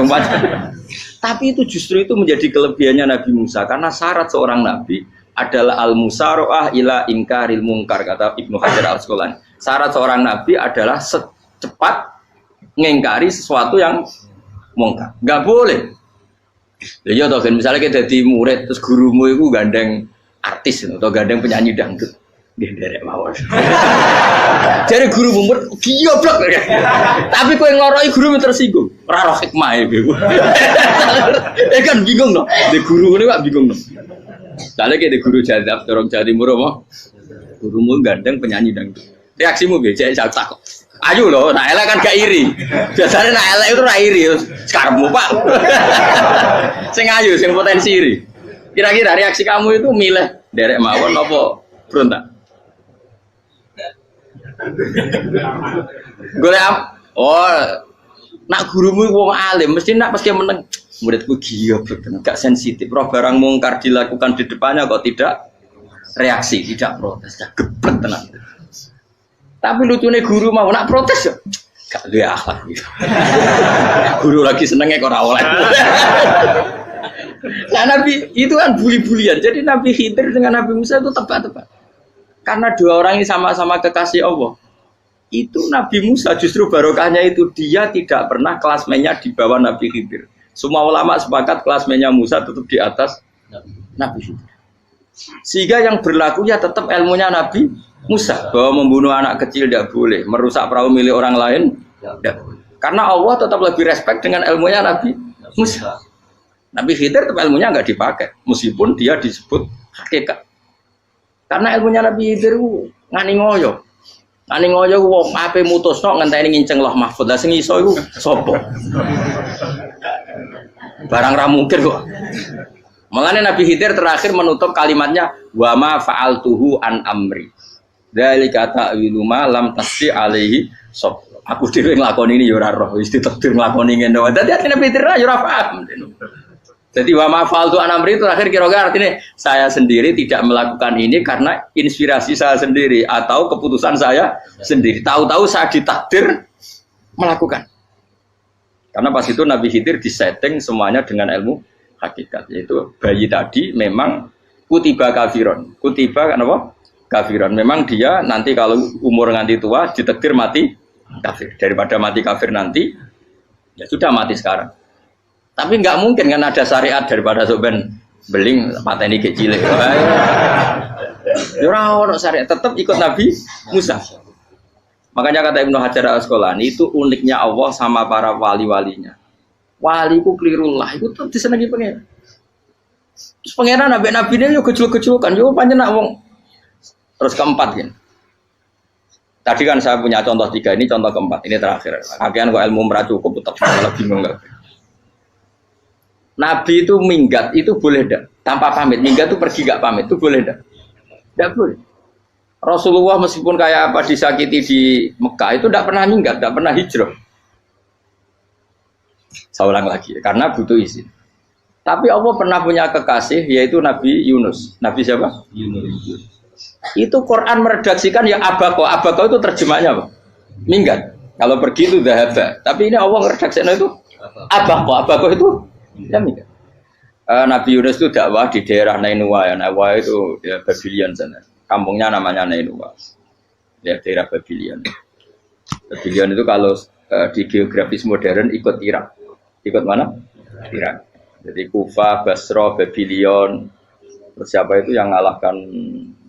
Tapi itu justru itu menjadi kelebihannya Nabi Musa karena syarat seorang nabi adalah al-musara'ah ila inkaril munkar kata Ibnu Hajar al-Asqalani. Syarat seorang nabi adalah secepat ngingkari sesuatu yang mungkar. Enggak boleh. Ya toh kan misalnya kita jadi murid terus gurumu itu gandeng artis atau gandeng penyanyi dangdut. Nggih derek mawon. Jare guru mumpet goblok. Tapi kowe ngloroi guru tersinggung. Ora roh hikmah iku. Kan bingung no. De guru ngene kok bingung no. Soale ki de guru jadab dorong Jawa Timur apa? Gurumu gandeng penyanyi dangdut. Reaksimu piye? Cek takok. Ayo loh, nak elek kan gak iri. Biasanya nak elek itu ra iri. Sekarangmu Pak. Sing ayu, sing potensi iri. Kira-kira reaksi kamu itu milih derek mawon apa berontak? Golek nak gurumu wong alim mesti nak pasti meneng. Muridku goblok tenan, gak sensitif. Roh barang mungkar dilakukan di depannya kok tidak reaksi, tidak protes, gak geblek tenan. Tapi lucunya guru mau nak protes ya, gak duwe akhlak gitu. Guru lagi senengnya kok ora oleh. Nah Nabi itu kan bully-bulian. Jadi Nabi Khidir dengan Nabi Musa itu tepat-tepat. Karena dua orang ini sama-sama kekasih Allah. Itu Nabi Musa justru barokahnya itu dia tidak pernah kelasmennya di bawah Nabi Khidir. Semua ulama sepakat kelasmennya Musa tetap di atas Nabi Khidir. Sehingga yang berlaku ya tetap ilmunya Nabi Musa, bahwa membunuh anak kecil tidak boleh, merusak perahu milik orang lain tidak boleh. Karena Allah tetap lebih respect dengan ilmunya Nabi Musa. Nabi Khidir tetap ilmunya nggak dipakai, meskipun dia disebut hakikat. Karena ilmunya Nabi Khidir ngani ngoyo wong ape mutusno ngenteni nginceng Loh Mahfud. Lah sing iso iku sapa? Barang ra mungkin kok. Makanya Nabi Khidir terakhir menutup kalimatnya wa ma fa'altuhu an amri. Dzalika ta'wilu ma lam tasdi alaihi sob. Aku dhewe nglakoni ini ya ora roh, wis ditakdir nglakoni ngene wae. Dadi Nabi Khidir ya ora paham. Jadi wa ma fa'altu an amri itu terakhir kira-kira artinya saya sendiri tidak melakukan ini karena inspirasi saya sendiri atau keputusan saya sendiri. Tahu-tahu saya ditakdir melakukan. Karena pas itu Nabi Khidir disetting semuanya dengan ilmu hakikat, yaitu bayi tadi memang kutiba kafiron. Kutiba kan apa? Kafiron. Memang dia nanti kalau umur nganti tua ditakdir mati kafir. Daripada mati kafir nanti ya sudah mati sekarang. Tapi nggak mungkin kan ada syariat daripada soben beling pateni kecil. Ya ora ono syariat, tetap ikut Nabi Musa. Makanya kata Ibnu Hajar Al-Asqalani itu uniknya Allah sama para wali-walinya. Waliku klirullah itu tetap disenangi pengen. Terus pengenan nabi-nabi ini yo kecil-kecilkan, yo panjenengan wong. Terus keempat gini. Tadi kan saya punya contoh 3, ini contoh keempat, ini terakhir. Kakean kok ilmu merah cukup tetap malah bingung enggak. Nabi itu minggat itu boleh enggak? Tanpa pamit, minggat itu pergi enggak pamit, itu boleh enggak? Enggak boleh. Rasulullah meskipun kayak apa disakiti di Mekah itu enggak pernah minggat, enggak pernah hijrah. Saya ulang lagi, karena butuh izin. Tapi Allah pernah punya kekasih yaitu Nabi Yunus. Nabi siapa? Yunus. Itu Quran meredaksikan yang abako. Abako itu terjemahnya apa? Minggat. Kalau pergi itu dhahaba. Tapi ini Allah meredaksikan itu abako. Abako itu ya minggat. Nabi Yunus itu dakwah di daerah Nainua. Ya, Nainua itu ya, Babylon sana. Kampungnya namanya Nainua. Ya, daerah Babylon. Babylon itu kalau di geografis modern ikut Irak. Ikut mana? Irak. Jadi Kufa, Basra, Babylon. Terus siapa itu yang ngalahkan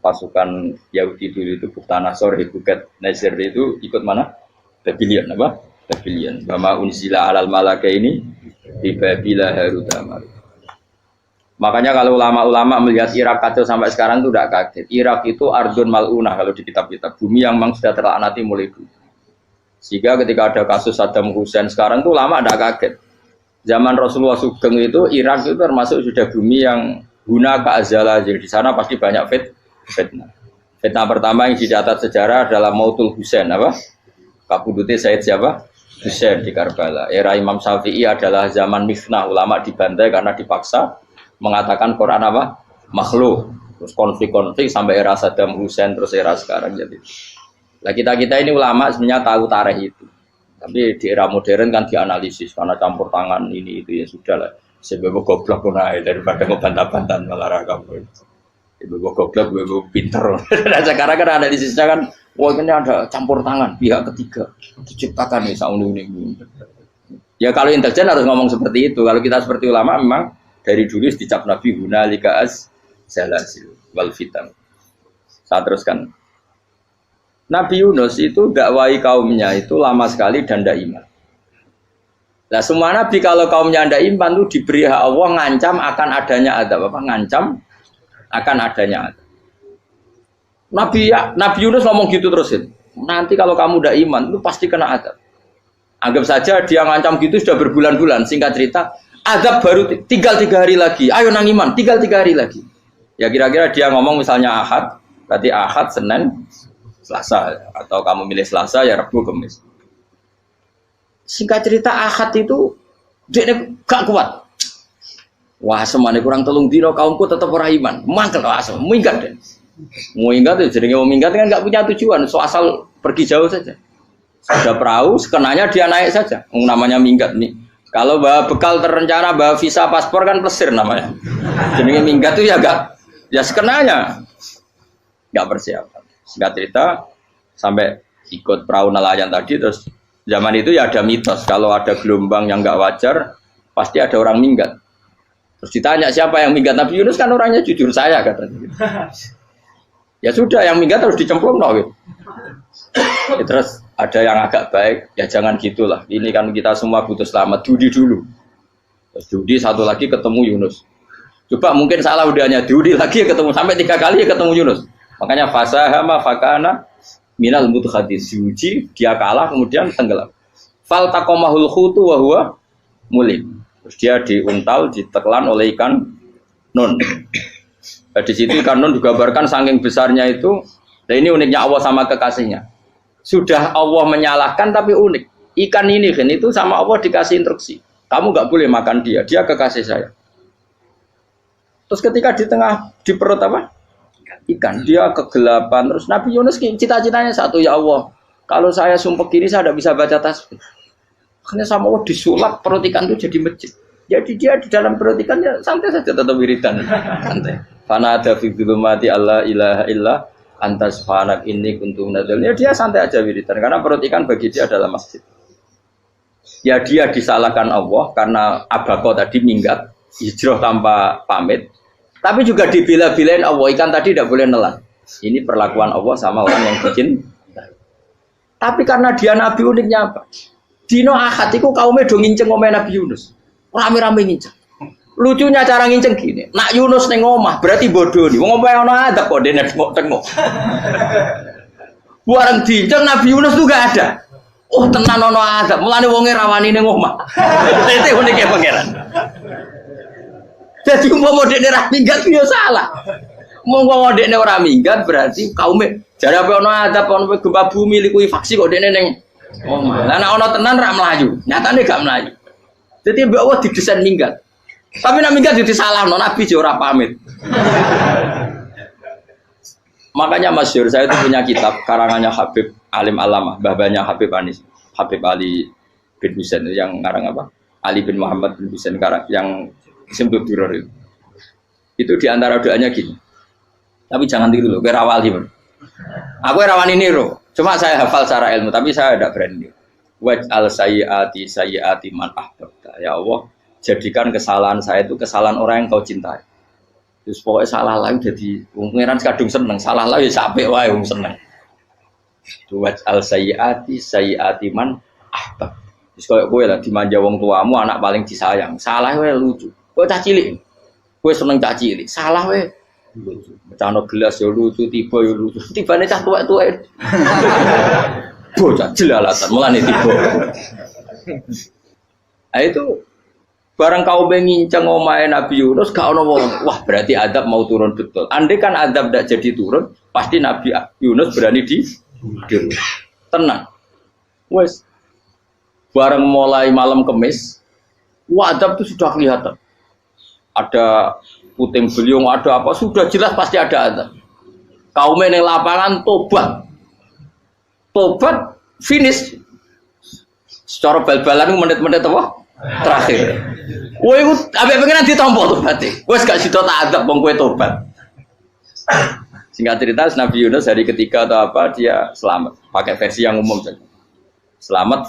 pasukan Yahudi dulu itu Buktanasor, Hebuket, Nazir itu ikut mana? Babylon apa? Babylon. Bama unzila alal malaka ini di Babila Harutama. Makanya kalau ulama-ulama melihat Irak kacau sampai sekarang itu tidak kaget. Irak itu ardun mal'unah kalau di kitab-kitab, bumi yang memang sudah terlaknati mulai dulu. Sehingga ketika ada kasus Saddam Hussein sekarang itu ulama tidak kaget. Zaman Rasulullah Sugeng itu Irak itu termasuk sudah bumi yang guna keazalah. Jadi di sana pasti banyak fitnah. Fitnah pertama yang dicatat sejarah adalah Mautul Husain apa? Kabudutnya Said siapa? Husain di Karbala. Era Imam Syafi'i adalah zaman mifnah, ulama dibantai karena dipaksa mengatakan Quran apa? Makhluk. Terus konflik-konflik sampai era Saddam Hussein terus era sekarang jadi. Nah kita ini ulama sebenarnya tahu tarikh itu. Tapi di era modern kan dianalisis karena campur tangan ini itu ya sudah lah. Sebab goblok pun daripada ngebantah-bantahan malah kamu. Ibu goblok, ibu pinter. Nah, sekarang kan analisisnya kan, wah ini ada campur tangan pihak ketiga diciptakan nih sauni ini. Ya kalau intelijen harus ngomong seperti itu. Kalau kita seperti ulama memang dari dulu dicap Nabi hunalika az zalasil wal fitan. Saya teruskan. Nabi Yunus itu dakwai kaumnya itu lama sekali dan tidak iman. Nah semua nabi kalau kaumnya tidak iman itu diberi hak Allah ngancam akan adanya azab apa? Ngancam akan adanya azab. Nabi Yunus ngomong gitu terusin. Nanti kalau kamu tidak iman itu pasti kena azab. Anggap saja dia ngancam gitu sudah berbulan-bulan. Singkat cerita, azab baru tinggal 3 hari lagi. Ayo nang iman, tinggal 3 hari lagi. Ya kira-kira dia ngomong misalnya Ahad, berarti Ahad, Senin, Selasa. Atau kamu milih Selasa ya Rabu, Kamis. Singkat cerita Ahad itu dia gak kuat. Wah semane kurang 3 dino kaumku tetap ora iman. Mangkel asem, minggat deh. Minggat itu jenenge minggat kan gak punya tujuan, so asal pergi jauh saja. Sudah perahu, sekenanya dia naik saja. Namanya minggat nih. Kalau bawa bekal terencana, bawa visa paspor kan plesir namanya. Jenenge minggat itu ya gak, ya sekenanya gak persiapan. Singkat cerita sampai ikut perahu nelayan tadi terus. Zaman itu ya ada mitos, kalau ada gelombang yang nggak wajar, pasti ada orang minggat. Terus ditanya siapa yang minggat, Nabi Yunus kan orangnya jujur saya katanya. Ya sudah, yang minggat harus dicemplung no, gitu. Ya, terus ada yang agak baik, ya jangan gitulah. Ini kan kita semua butuh selamat, Dudi dulu. Terus Dudi satu lagi ketemu Yunus. Coba mungkin salah udahnya Dudi lagi ketemu sampai 3 kali ketemu Yunus. Makanya fasahama fakana minal mudkhadis diuji, dia kalah kemudian tenggelam. Fal taqamahul khutu wa huwa mulim. Terus dia diuntal, ditelan oleh ikan nun. Nah, di situ ikan nun digambarkan saking besarnya itu. Nah ini uniknya Allah sama kekasihnya. Sudah Allah menyalahkan tapi unik. Ikan ini kan itu sama Allah dikasih instruksi. Kamu nggak boleh makan dia, dia kekasih saya. Terus ketika di tengah di perut apa? Ikan, dia kegelapan. Terus Nabi Yunus cita-citanya satu, ya Allah, kalau saya sumpah kiri saya tidak bisa baca tasbih. Akhirnya sama Allah disulap perut ikan itu jadi masjid. Jadi dia di dalam perut ikannya santai saja tetap wiridan, santai. Fana ada fi dzulumati alla ilaha illa anta subhanak inni kuntu minadz. Ya dia santai aja wiridan karena perut ikan bagi dia adalah masjid. Ya dia disalahkan Allah karena abako tadi minggat, hijrah tanpa pamit. Tapi juga dibela-belain Allah, ikan tadi tidak boleh nelan. Ini perlakuan Allah sama orang yang bikin. Tapi karena dia Nabi uniknya apa? Dino Ahad itu kaumnya do nginceng omah Nabi Yunus. Rame-rame nginceng. Lucunya cara nginceng gini. Nak Yunus neng omah berarti bodoh nih. Wong omah ono adab kok dene tengok. Bareng dinceng Nabi Yunus tuh gak ada. Oh tenan ono adab. Mulane wonge rawani neng omah. Itu uniknya pangeran. Jadi umpama dekne ra minggat yo salah. Umpama dekne ora minggat berarti kaume jare apa ono adab ono gempa bumi likui faksi kok dekne ning omah. Lah nek ono tenan ra mlayu, nyatane gak mlayu. Jadi mbok Allah didesain minggat. Tapi nek minggat yo disalahno Nabi yo ora pamit. Makanya masyhur saya itu punya kitab karangannya Habib Alim Alamah, babanya Habib Anis, Habib Ali bin Husain yang ngarang apa? Ali bin Muhammad bin Husain karang yang Simpul Duror itu diantara doanya gini. Tapi jangan tiru loh, berawali pun. Aku rawani niru, cuma saya hafal secara ilmu, tapi saya tidak berani. Waj'al sayyiati man ahbabta. Ya Allah, jadikan kesalahan saya itu kesalahan orang yang kau cintai. Terus pokoknya salah lagi jadi pengiran kadung seneng, salah lagi sampai wae wong seneng. Waj'al sayyiati man ahbabta. Terus kalau gue lah dimanja wong tuamu, anak paling disayang, salah wae lucu. Kowe cah cilik. Kowe seneng cah cilik. Salah we. Becano gelas yo lucu, tiba yo lucu. Tibane cah tuwek-tuwek. Bocah jelalatan mulane tiba. Nah itu barang kau nginceng omahe Nabi Yunus gak ono wong. Wah, berarti adab mau turun betul. Andai kan adab tidak jadi turun, pasti Nabi Yunus berani di tenang. Wes. Barang mulai malam Kamis, adab itu sudah kelihatan. Ada puting beliung, ada apa, sudah jelas pasti ada adab. Kaumnya yang lapangan tobat finish. Secara bal-balan menit-menit apa? Terakhir. Wah itu sampai pengen ditompo tobatnya. Wes gak sido tak adab bang kue tobat. Singkat cerita Nabi Yunus hari ketiga atau apa dia selamat. Pakai versi yang umum saja. Selamat.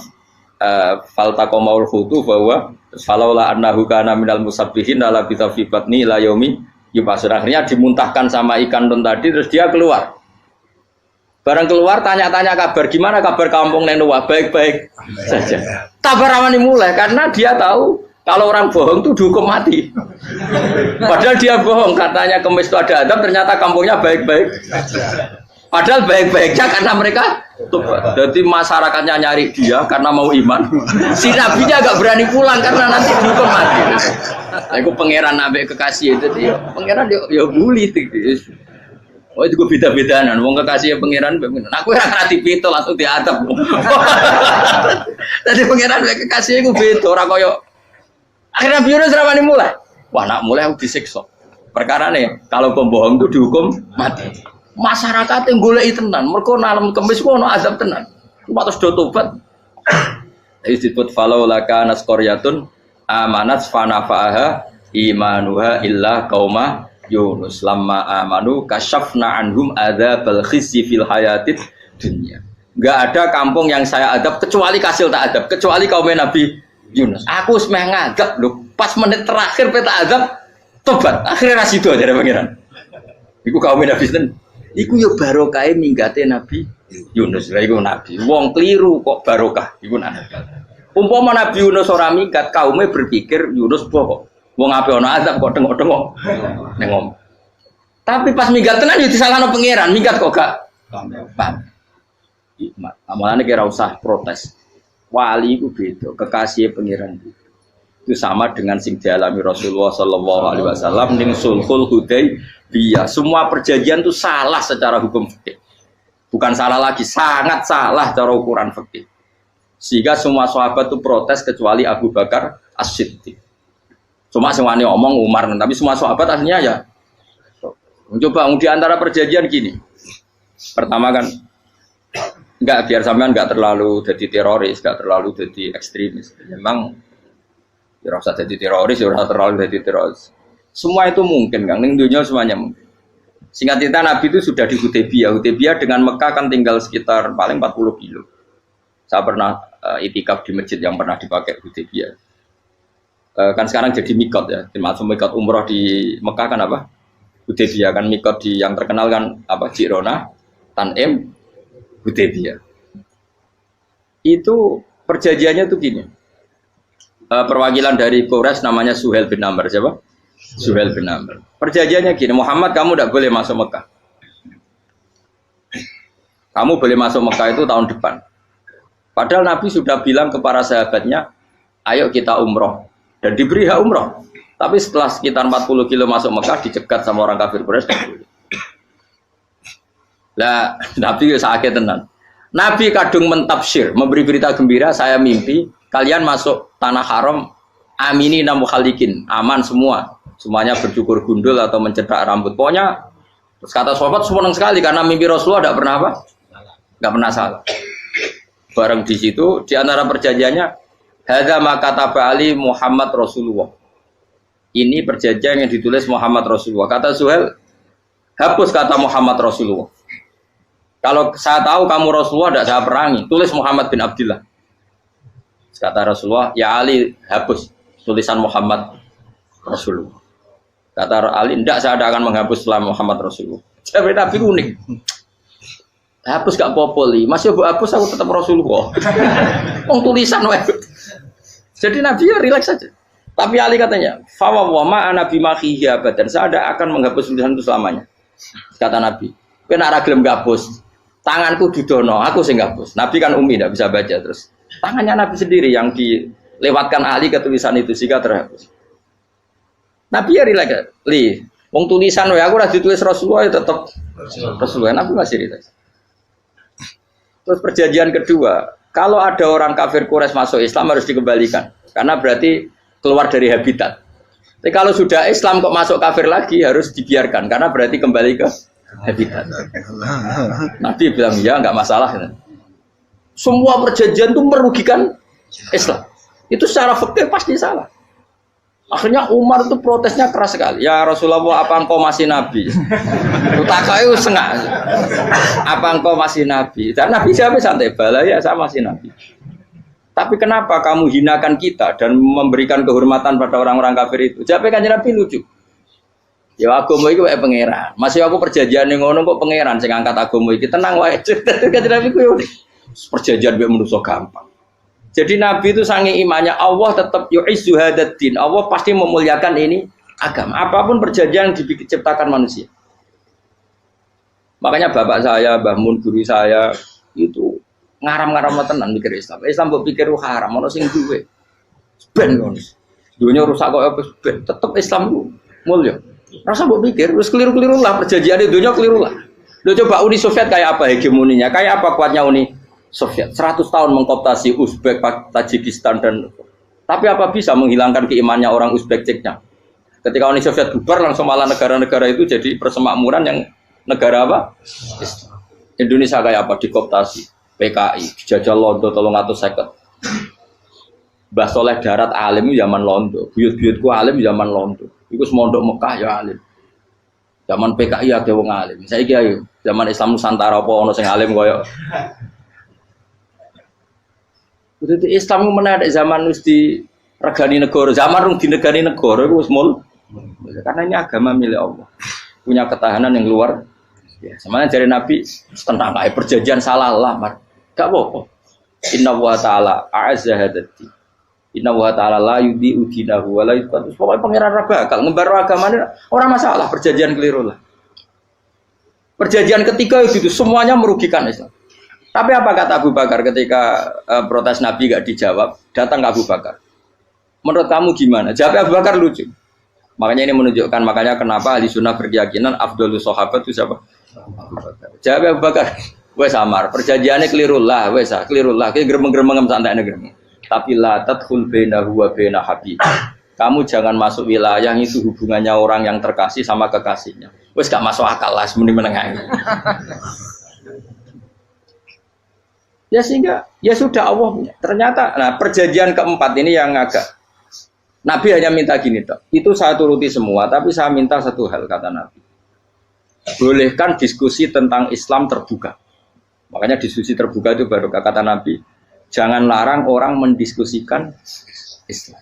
Faltaqamaul khutu bahwa falaula annahu kana minal musabbihin la bi batni la yaumi yubasur. Akhirnya dimuntahkan sama ikan nun tadi terus dia keluar. Barang keluar tanya-tanya kabar, gimana kabar kampung Nenua? Baik-baik saja. Tabar ramani mulai karena dia tahu kalau orang bohong itu dihukum mati. Padahal dia bohong, katanya kemis itu ada adab, ternyata kampungnya baik-baik. Padahal baik-baiknya karena mereka tobat. Jadi masyarakatnya nyari dia karena mau iman. Si nabinya agak berani pulang karena nanti dihukum mati. Aku pangeran nabi kekasih itu dia. Pangeran dia bully itu. Oh itu gue beda-bedaan, wong kekasih pangeran, aku yang ngerti pintu langsung diadap. Jadi pangeran kekasih gue beda, orang koyo. Akhirnya Yunus ramani mulai. Wah nak mulai aku disiksa. Perkara nih, kalau pembohong itu dihukum mati. Masyarakat yang golek tenan, mereka nalam kemis ku ono azab tenan. Cuma terus do tobat. Disebut falau laka nasqaryatun amanat fanafa'aha imanuha illa qauma Yunus lamma amanu kasyafna anhum adzabal khizyi fil hayatid dunya. Enggak ada kampung yang saya adab kecuali kasil tak adab, kecuali kaum Nabi Yunus. Aku semeh ngadab lho, pas menit terakhir peta adab tobat. Akhirnya ra sido jare pangeran. Iku kaum Nabi sinten? Iku yo barokah minggate Nabi Yunus. Lah iku nabi. Wong kliru kok barokah iku nabi. Umpama Nabi Yunus ora minggat, kaume berpikir Yunus bohong. Wong ape ana azab kok tengok-tengok ning ngomong. Tapi pas minggat tenan yo disalahno pangeran, minggat kok gak paham. Hikmat. Amalane kira usah protes. Wali itu beda, kekasih pangeran itu sama dengan sing dialami Rasulullah sallallahu alaihi wasallam ning Sulhul Hudaybiyah. Semua perjanjian itu salah secara hukum fikih. Bukan salah lagi, sangat salah cara ukuran fikih. Sehingga semua sahabat itu protes kecuali Abu Bakar As-Siddiq. Cuma semuanya omong Umar, tapi semua sahabat aslinya ya. Coba di antara perjanjian gini. Pertama kan enggak biar sampean enggak terlalu jadi teroris, enggak terlalu jadi ekstremis. Memang ya rasa jadi teroris, ya rasa terlalu jadi teroris. Semua itu mungkin, Kang. Ning dunia semuanya mungkin. Singkat cerita Nabi itu sudah di Hudaybiyah. Hudaybiyah dengan Mekah kan tinggal sekitar paling 40 kilo. Saya pernah itikaf di masjid yang pernah dipakai Hudaybiyah. Kan sekarang jadi mikot ya, termasuk mikot umroh di Mekah kan apa? Hudaybiyah kan mikot di yang terkenal kan apa? Jirona, Tanim, Hudaybiyah. Itu perjanjiannya tuh gini. Perwakilan dari Quraisy namanya Suhail bin Amr, siapa? Suhail bin Amr. Perjanjiannya gini, Muhammad kamu tidak boleh masuk Mekah. Kamu boleh masuk Mekah itu tahun depan. Padahal Nabi sudah bilang ke para sahabatnya, ayo kita umroh. Dan diberi hak umroh. Tapi setelah sekitar 40 kilo masuk Mekah, dicegat sama orang kafir Quraisy. Lah, Nabi sakit tenan. Nabi kadung mentafsir, memberi berita gembira, saya mimpi, kalian masuk tanah haram, amini namu khalikin, aman semua. Semuanya bercukur gundul atau mencetak rambut. Pokoknya, terus kata sahabat senang sekali, karena mimpi Rasulullah tidak pernah apa? Tidak pernah salah. Bareng di situ, di antara perjanjiannya, hadza ma kataba ali Muhammad Rasulullah. Ini perjanjian yang ditulis Muhammad Rasulullah. Kata Suhail, hapus kata Muhammad Rasulullah. Kalau saya tahu kamu Rasulullah tidak saya perangi, tulis Muhammad bin Abdullah. Kata Rasulullah, ya Ali hapus tulisan Muhammad Rasulullah. Kata Ali, tidak saya tidak akan menghapus setelah Muhammad Rasulullah. Tapi unik. Hapus gak popoli, masih hapus aku tetap Rasulullah. Tulisan Jadi Nabi ya rileks saja. Tapi Ali katanya, fawwama ana bimakhihi abadan. Saya tidak akan menghapus tulisan itu selamanya. Kata Nabi, kena ragilem gabus. Tanganku didono, aku sing gabus. Nabi kan umi tidak bisa baca terus. Tangannya Nabi sendiri yang dilewatkan Ali ke tulisan itu sehingga terhapus. Nabi ya rileks. Wong tulisan aku udah ditulis Rasulullah ya tetap Rasulullah. Nabi masih rileks. Terus perjanjian kedua, kalau ada orang kafir Quraisy masuk Islam harus dikembalikan, karena berarti keluar dari habitat. Tapi kalau sudah Islam kok masuk kafir lagi harus dibiarkan, karena berarti kembali ke habitat. Nabi bilang ya nggak masalah. Semua perjanjian itu merugikan Islam. Itu secara fikih pasti salah. Akhirnya Umar itu protesnya keras sekali. Ya Rasulullah, apa engkau masih nabi? Utakai sengak. Apa engkau masih nabi? Dan Nabi siapa santai bala ya saya masih nabi. Tapi kenapa kamu hinakan kita dan memberikan kehormatan pada orang-orang kafir itu? Jawabnya kan Nabi lucu. Ya agama iki wae pangeran. Masih aku perjanjian ning ngono kok pangeran sing angkat agama iki tenang wae. Kanjeng Nabi ku perjanjian mbek manusa gampang. Jadi Nabi itu sange imannya Allah tetap yu'izzu hadaddin. Allah pasti memuliakan ini agama. Apapun perjanjian yang diciptakan manusia. Makanya bapak saya, Mbah Mun guru saya itu ngaram-ngaram tenan mikir Islam. Islam mbok pikir haram, ono sing duwe. Ben ngono. Dunya rusak kok ben tetep Islam ku mulya. Rasa mbok pikir wis keliru-keliru lah perjanjian dunya keliru lah. Lo coba Uni Soviet kayak apa hegemoninya? Kayak apa kuatnya Uni Soviet? 100 tahun mengkooptasi Uzbek, Tajikistan dan tapi apa bisa menghilangkan keimannya orang Uzbek Ceknya? Ketika Uni Soviet bubar langsung malah negara-negara itu jadi persemakmuran yang negara apa? Indonesia kayak apa? Dikooptasi PKI, dijajah Londo 350. Mbah Soleh Darat alim zaman Londo, buyut-buyutku alim zaman Londo. Iku semondok Mekah ya alim. Zaman PKI ada wong alim. Saiki ayo, zaman Islam Nusantara apa ono sing alim koyo. Kudu Islam menawa zaman wis di regani negara, zaman rung dinegani negara iku wis mul. Karena ini agama milik Allah. Punya ketahanan yang luar ya, semuanya dari Nabi tentang kayak perjanjian salah lah, gak apa-apa. Inna wa ta'ala a'azza hadati. Inna wa ta'ala la yudi udinahu wa la yudhatu. Pokoknya pangeran bakal ngebaru agamanya orang masalah, perjanjian keliru lah. Perjanjian ketiga itu semuanya merugikan Islam. Tapi apa kata Abu Bakar ketika protes Nabi gak dijawab, datang ke Abu Bakar. Menurut kamu gimana? Jawab Abu Bakar lucu. Makanya ini menunjukkan makanya kenapa ahli sunnah berkeyakinan afdhalus sahabat itu siapa? Jawab Abu Bakar, wes samar, perjanjiannya keliru lah, wes keliru lah, kayak geremeng-geremeng santai geremeng. Tapi la tadkhul bainahu wa baina habib. Kamu jangan masuk wilayah itu hubungannya orang yang terkasih sama kekasihnya. Wes gak masuk akal lah, semuanya menengah. Ya sehingga ya sudah Allah punya. Ternyata, nah perjanjian keempat ini yang agak Nabi hanya minta gini toh. Itu saya turuti semua, tapi saya minta satu hal kata Nabi. Bolehkan diskusi tentang Islam terbuka. Makanya diskusi terbuka itu baru kata Nabi. Jangan larang orang mendiskusikan Islam.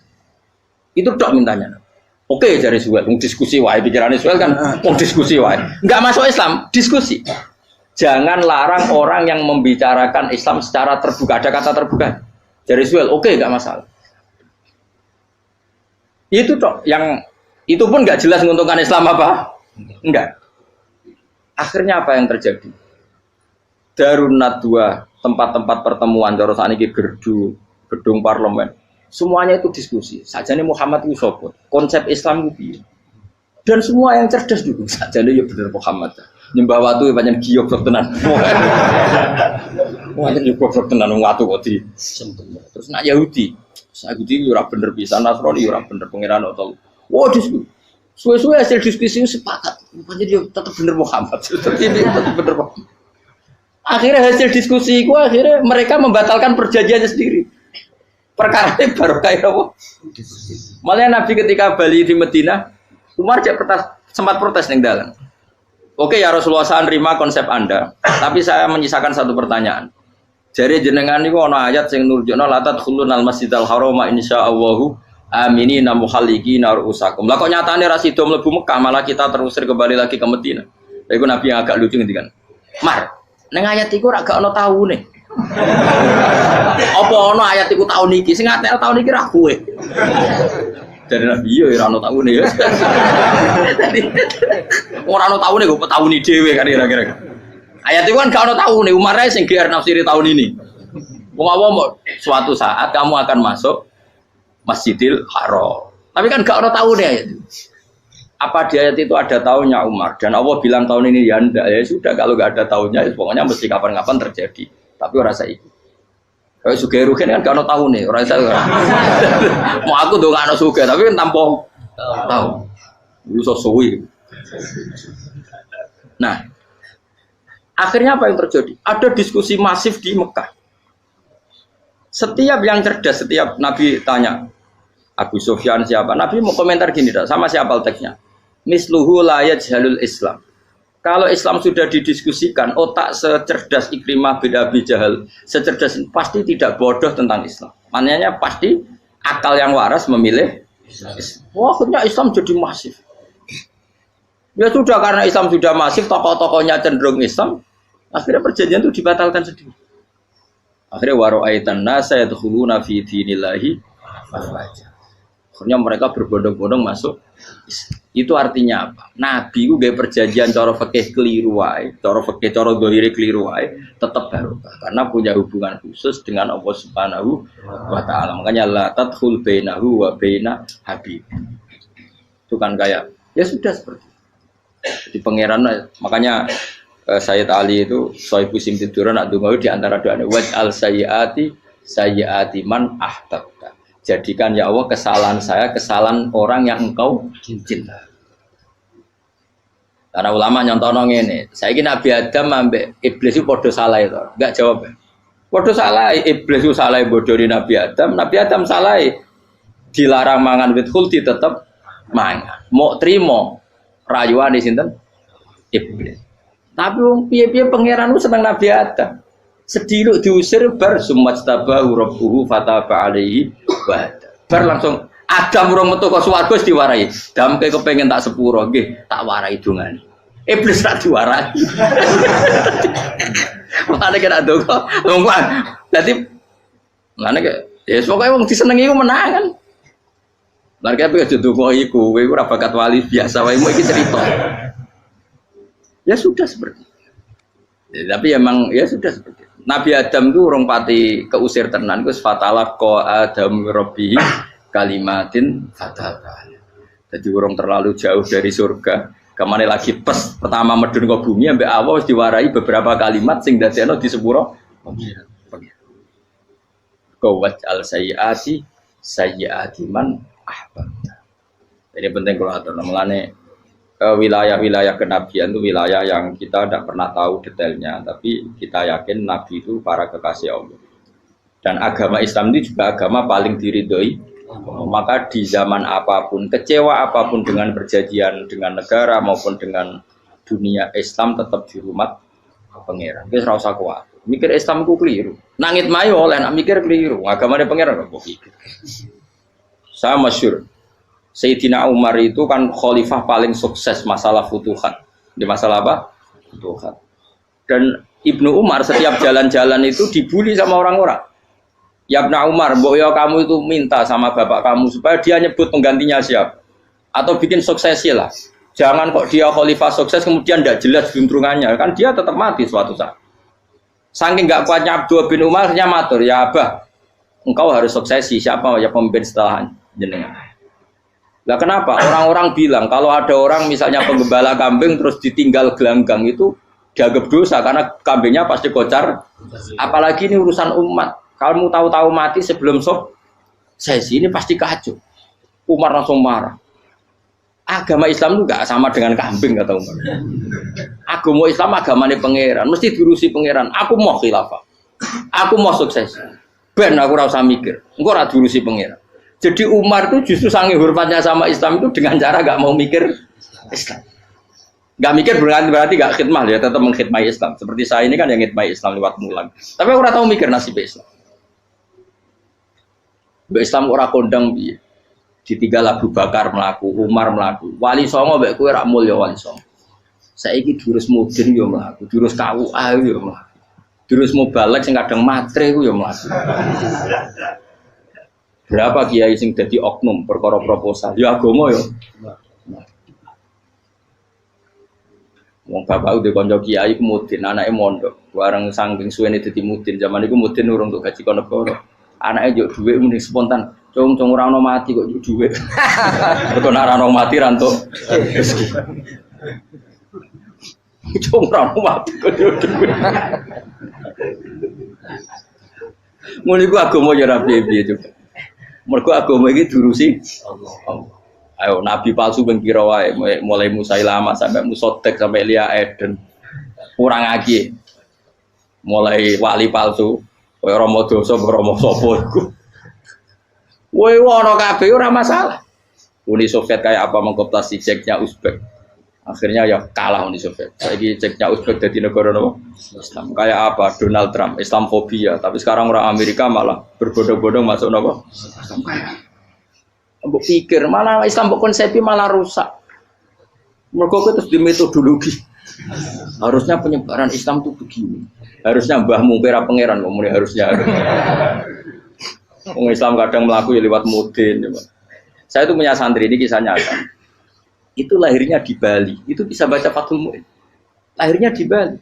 Itu dok mintanya. Oke, dari Suel, diskusi wae pikirannya Suel kan, diskusi wae. Enggak masuk Islam, diskusi. Jangan larang orang yang membicarakan Islam secara terbuka. Ada kata terbuka. Dari Suel, oke, enggak masalah. Itu toh yang itu pun nggak jelas menguntungkan Islam apa? Enggak. Akhirnya apa yang terjadi? Darun Nadwa, tempat-tempat pertemuan cara sakniki gerdu, gedung parlemen. Semuanya itu diskusi. Sajane Muhammad itu sapa? Konsep Islam itu piye? Dan semua yang cerdas juga sajane ya bener Muhammad. Nyembah watu pancen giyok tenan. Wah, itu goblok tenan watu kok di. Terus nak Yahudi Yahudi ora bener pisan, Nasrani ora bener pangeran atau. Wah, diskusi. Suwe-suwe hasil diskusi sepakat. Pancen dia tetap bener Muhammad. Tetap bener Muhammad. Akhirnya hasil diskusi itu akhirnya mereka membatalkan perjanjiannya sendiri. Perkara ini baru kayak apa? Malah Nabi ketika Bali di Madinah, Umar sempat protes ning dalan. Oke ya Rasulullah, saya nerima konsep Anda, tapi saya menyisakan satu pertanyaan. Jadi jenengan niku ana ayat sing nurjukna la tadkhulunal masjidal harama insyaallahu aminina muhallikina ru'usakum. Lah kok nyatane ra sida mlebu Mekah, malah kita terusir kembali lagi ke Madinah. Lha iku Nabi yang agak lucu ngendikan. Mar, ning ayat iku ra gak ana taune. Apa ana ayat iku taun iki? Sing ngatel taun iki ra kowe. Dari Nabi yo ora ana taune ya. Ora ana taune kok tauni dhewe kan kira-kira. Ayat itu kan gak ada tahu nih, Umar sing GR nafsiri tahun ini. Mau suatu saat kamu akan masuk Masjidil Haram. Tapi kan gak ada tahu nih ayat itu. Apa di ayat itu ada tahunnya Umar? Dan Allah bilang tahun ini ya enggak, ya sudah kalau gak ada tahunnya, ya pokoknya mesti kapan-kapan terjadi. Tapi orang saya ikut. Kalau Sugih Ruhin kan gak ada tahu nih, orang saya. Mau aku tuh gak ada Sugih, tapi kan tanpa tahu. Lu sesuai. Nah. Akhirnya apa yang terjadi? Ada diskusi masif di Mekah. Setiap yang cerdas, setiap Nabi tanya, Abu Sufyan siapa? Nabi mau komentar gini, sama siapa teksnya? Misluhu la yajhalul Islam. Kalau Islam sudah didiskusikan, otak secerdas Ikrimah bin Abi Jahal, secerdas pasti tidak bodoh tentang Islam. Maknanya pasti akal yang waras memilih Islam. Wah, akhirnya Islam jadi masif. Ya sudah karena Islam sudah masif, tokoh-tokohnya cenderung Islam, akhirnya perjanjian itu dibatalkan sendiri. Akhirnya waro'aitan nasa yadkhuluna fi dinillahi afwaja. Akhirnya mereka berbondong-bondong masuk Islam. Itu artinya apa? Nabi itu gaya perjanjian cara fikih keliru wae, cara fikih cara dzahire keliru wae, tetap barokah karena punya hubungan khusus dengan Allah Subhanahu wa taala. Makanya la tadkhul bainahu wa baina habib. Itu kan kayak ya sudah seperti itu. Di pangeran makanya Sayyid Ali itu Sohibu Simtiduran nak donga di antara doanya waj'al sayyiati man ahtabta. Jadikan ya Allah kesalahan saya kesalahan orang yang engkau cinta. Karena ulama nyontono ngene, saiki Nabi Adam ambek iblis itu padha salah itu. Enggak jawab. Padha salah, iblis itu salah bodoni Nabi Adam salah. Dilarang mangan wit khuldi tetep mangan. Mau trimo rayuane sinten? Iblis. Tapi wong piye-piye pangeran seneng Nabi Adam. Sediluk diusir bar sumajtabahu rabbuhu fataba alaihi wa bar langsung Adam urung metu kok swarga wis diwarai. Damke kepengin tak sepuro nggih, tak warai dongane. Iblis tak diwarai. Mane kena donga, ngomong. Dadi mane ya pokoke wong disenengi ku menangan. Lan kaya aja donga iku, kowe ora bakat wali biasa wae mau iki cerita. Ya sudah seperti itu. Ya, tapi emang ya sudah seperti itu. Nabi Adam itu orang pati keusir tenan itu fatalah ko Adam Robbi kalimatin fatal. Jadi orang terlalu jauh dari surga. Kemana lagi pas pertama medun ke bumi ambek Allah diwarai beberapa kalimat sing dadekno di sepuro pengiran. Qawat al sayyiati man ahbabta. Ini penting kalau atur namanya wilayah-wilayah kenabian itu wilayah yang kita tidak pernah tahu detailnya, tapi kita yakin Nabi itu para kekasih Allah. Dan agama Islam itu juga agama paling diridhoi. Maka di zaman apapun, kecewa apapun dengan perjanjian dengan negara maupun dengan dunia, Islam tetap di rumah pangeran. Kita ora usah kuat. Mikir Islam ku keliru. Nangit mayo oleh nak mikir keliru. Agamanya pangeran kok pikir. Saya masyhur. Sayyidina Umar itu kan khalifah paling sukses masalah futuhat. Di masalah apa? Futuhat. Dan Ibnu Umar setiap jalan-jalan itu dibully sama orang-orang. Ya Ibnu Umar, mbok ya kamu itu minta sama bapak kamu supaya dia nyebut penggantinya siapa. Atau bikin suksesi lah. Jangan kok dia khalifah sukses kemudian tidak jelas juntrungannya. Kan dia tetap mati suatu saat. Saking gak kuatnya Abdullah bin Umar, matur, ya Abah, engkau harus suksesi. Siapa ya pemimpin setelah jenengan? Lah kenapa? Orang-orang bilang kalau ada orang misalnya penggembala kambing terus ditinggal gelanggang itu dianggap dosa karena kambingnya pasti kocar. Apalagi ini urusan umat. Kamu tahu-tahu mati sebelum sesi ini pasti kacau. Umar langsung marah. Agama Islam itu gak sama dengan kambing kata Umar. Agama Islam agamanya pangeran, mesti diurusi pangeran. Aku mau khilafah. Aku mau sukses. Ben aku ora usah mikir. Engko ora diurusi pangeran. Jadi Umar itu justru sangat hormatnya sama Islam itu dengan cara gak mau mikir Islam. Gak mikir berarti gak khidmah ya, tetap mengkhidmati Islam. Seperti saya ini kan yang khidmati Islam lewat mulan. Tapi aku ora tahu mikir nasib Islam. Islam ora kondang piye. Ditinggal Abu Bakar melaku, Umar melaku. Wali Songo mbek kowe rak mulya Wali Songo. Saiki jurus mudin yo mlaku, jurus KUA yo mlaku. Jurus mubalek sing kadang matre ku yo mlaku. Berapa kiai sing dadi oknum perkara proposal? Ya agama yo. Wong bapak udah kanca kiai ku mudin, anake mondok. Bareng saking suwene dadi mudin, zaman iku mudin urung untuk gaji negara. Anake njuk dhuwit muni spontan. Cung ora ono mati kok njuk dhuwit. Mergo nek ora ono mati ra entuk rezeki. Cung ora ono mati kok njuk dhuwit. Muni ku agama ya ra piye-piye juga. Mergo agama iki diurusi Allah. Ayo nabi palsu ben kira wae mulai Musailama sampai Musotek sampai Lia Eden. Kurang lagi. Mulai wali palsu kowe Rama dosa Rama sapa iku. Kowe ono kabeh ora masalah. Uni Soviet kayak apa mengkooptasi Ceknya Uzbek. Akhirnya ya kalah Uni Soviet. Saiki Ceknya Uzbek dadi negara apa? Islam. Kayak apa? Donald Trump, Islamfobia, tapi sekarang orang Amerika malah berbondong-bondong masuk apa? Islam kaya. Mbok pikir malah Islam mbok konsepi malah rusak. Mereka terus di metodologi. Harusnya penyebaran Islam itu begini. Harusnya mbahmu kira pangeran ngomongnya harusnya. Orang Islam kadang melaku ya lewat mudin. Saya itu punya santri ini kisah nyata. Itu lahirnya di Bali. Itu bisa baca Fathul Mu'in. Lahirnya di Bali.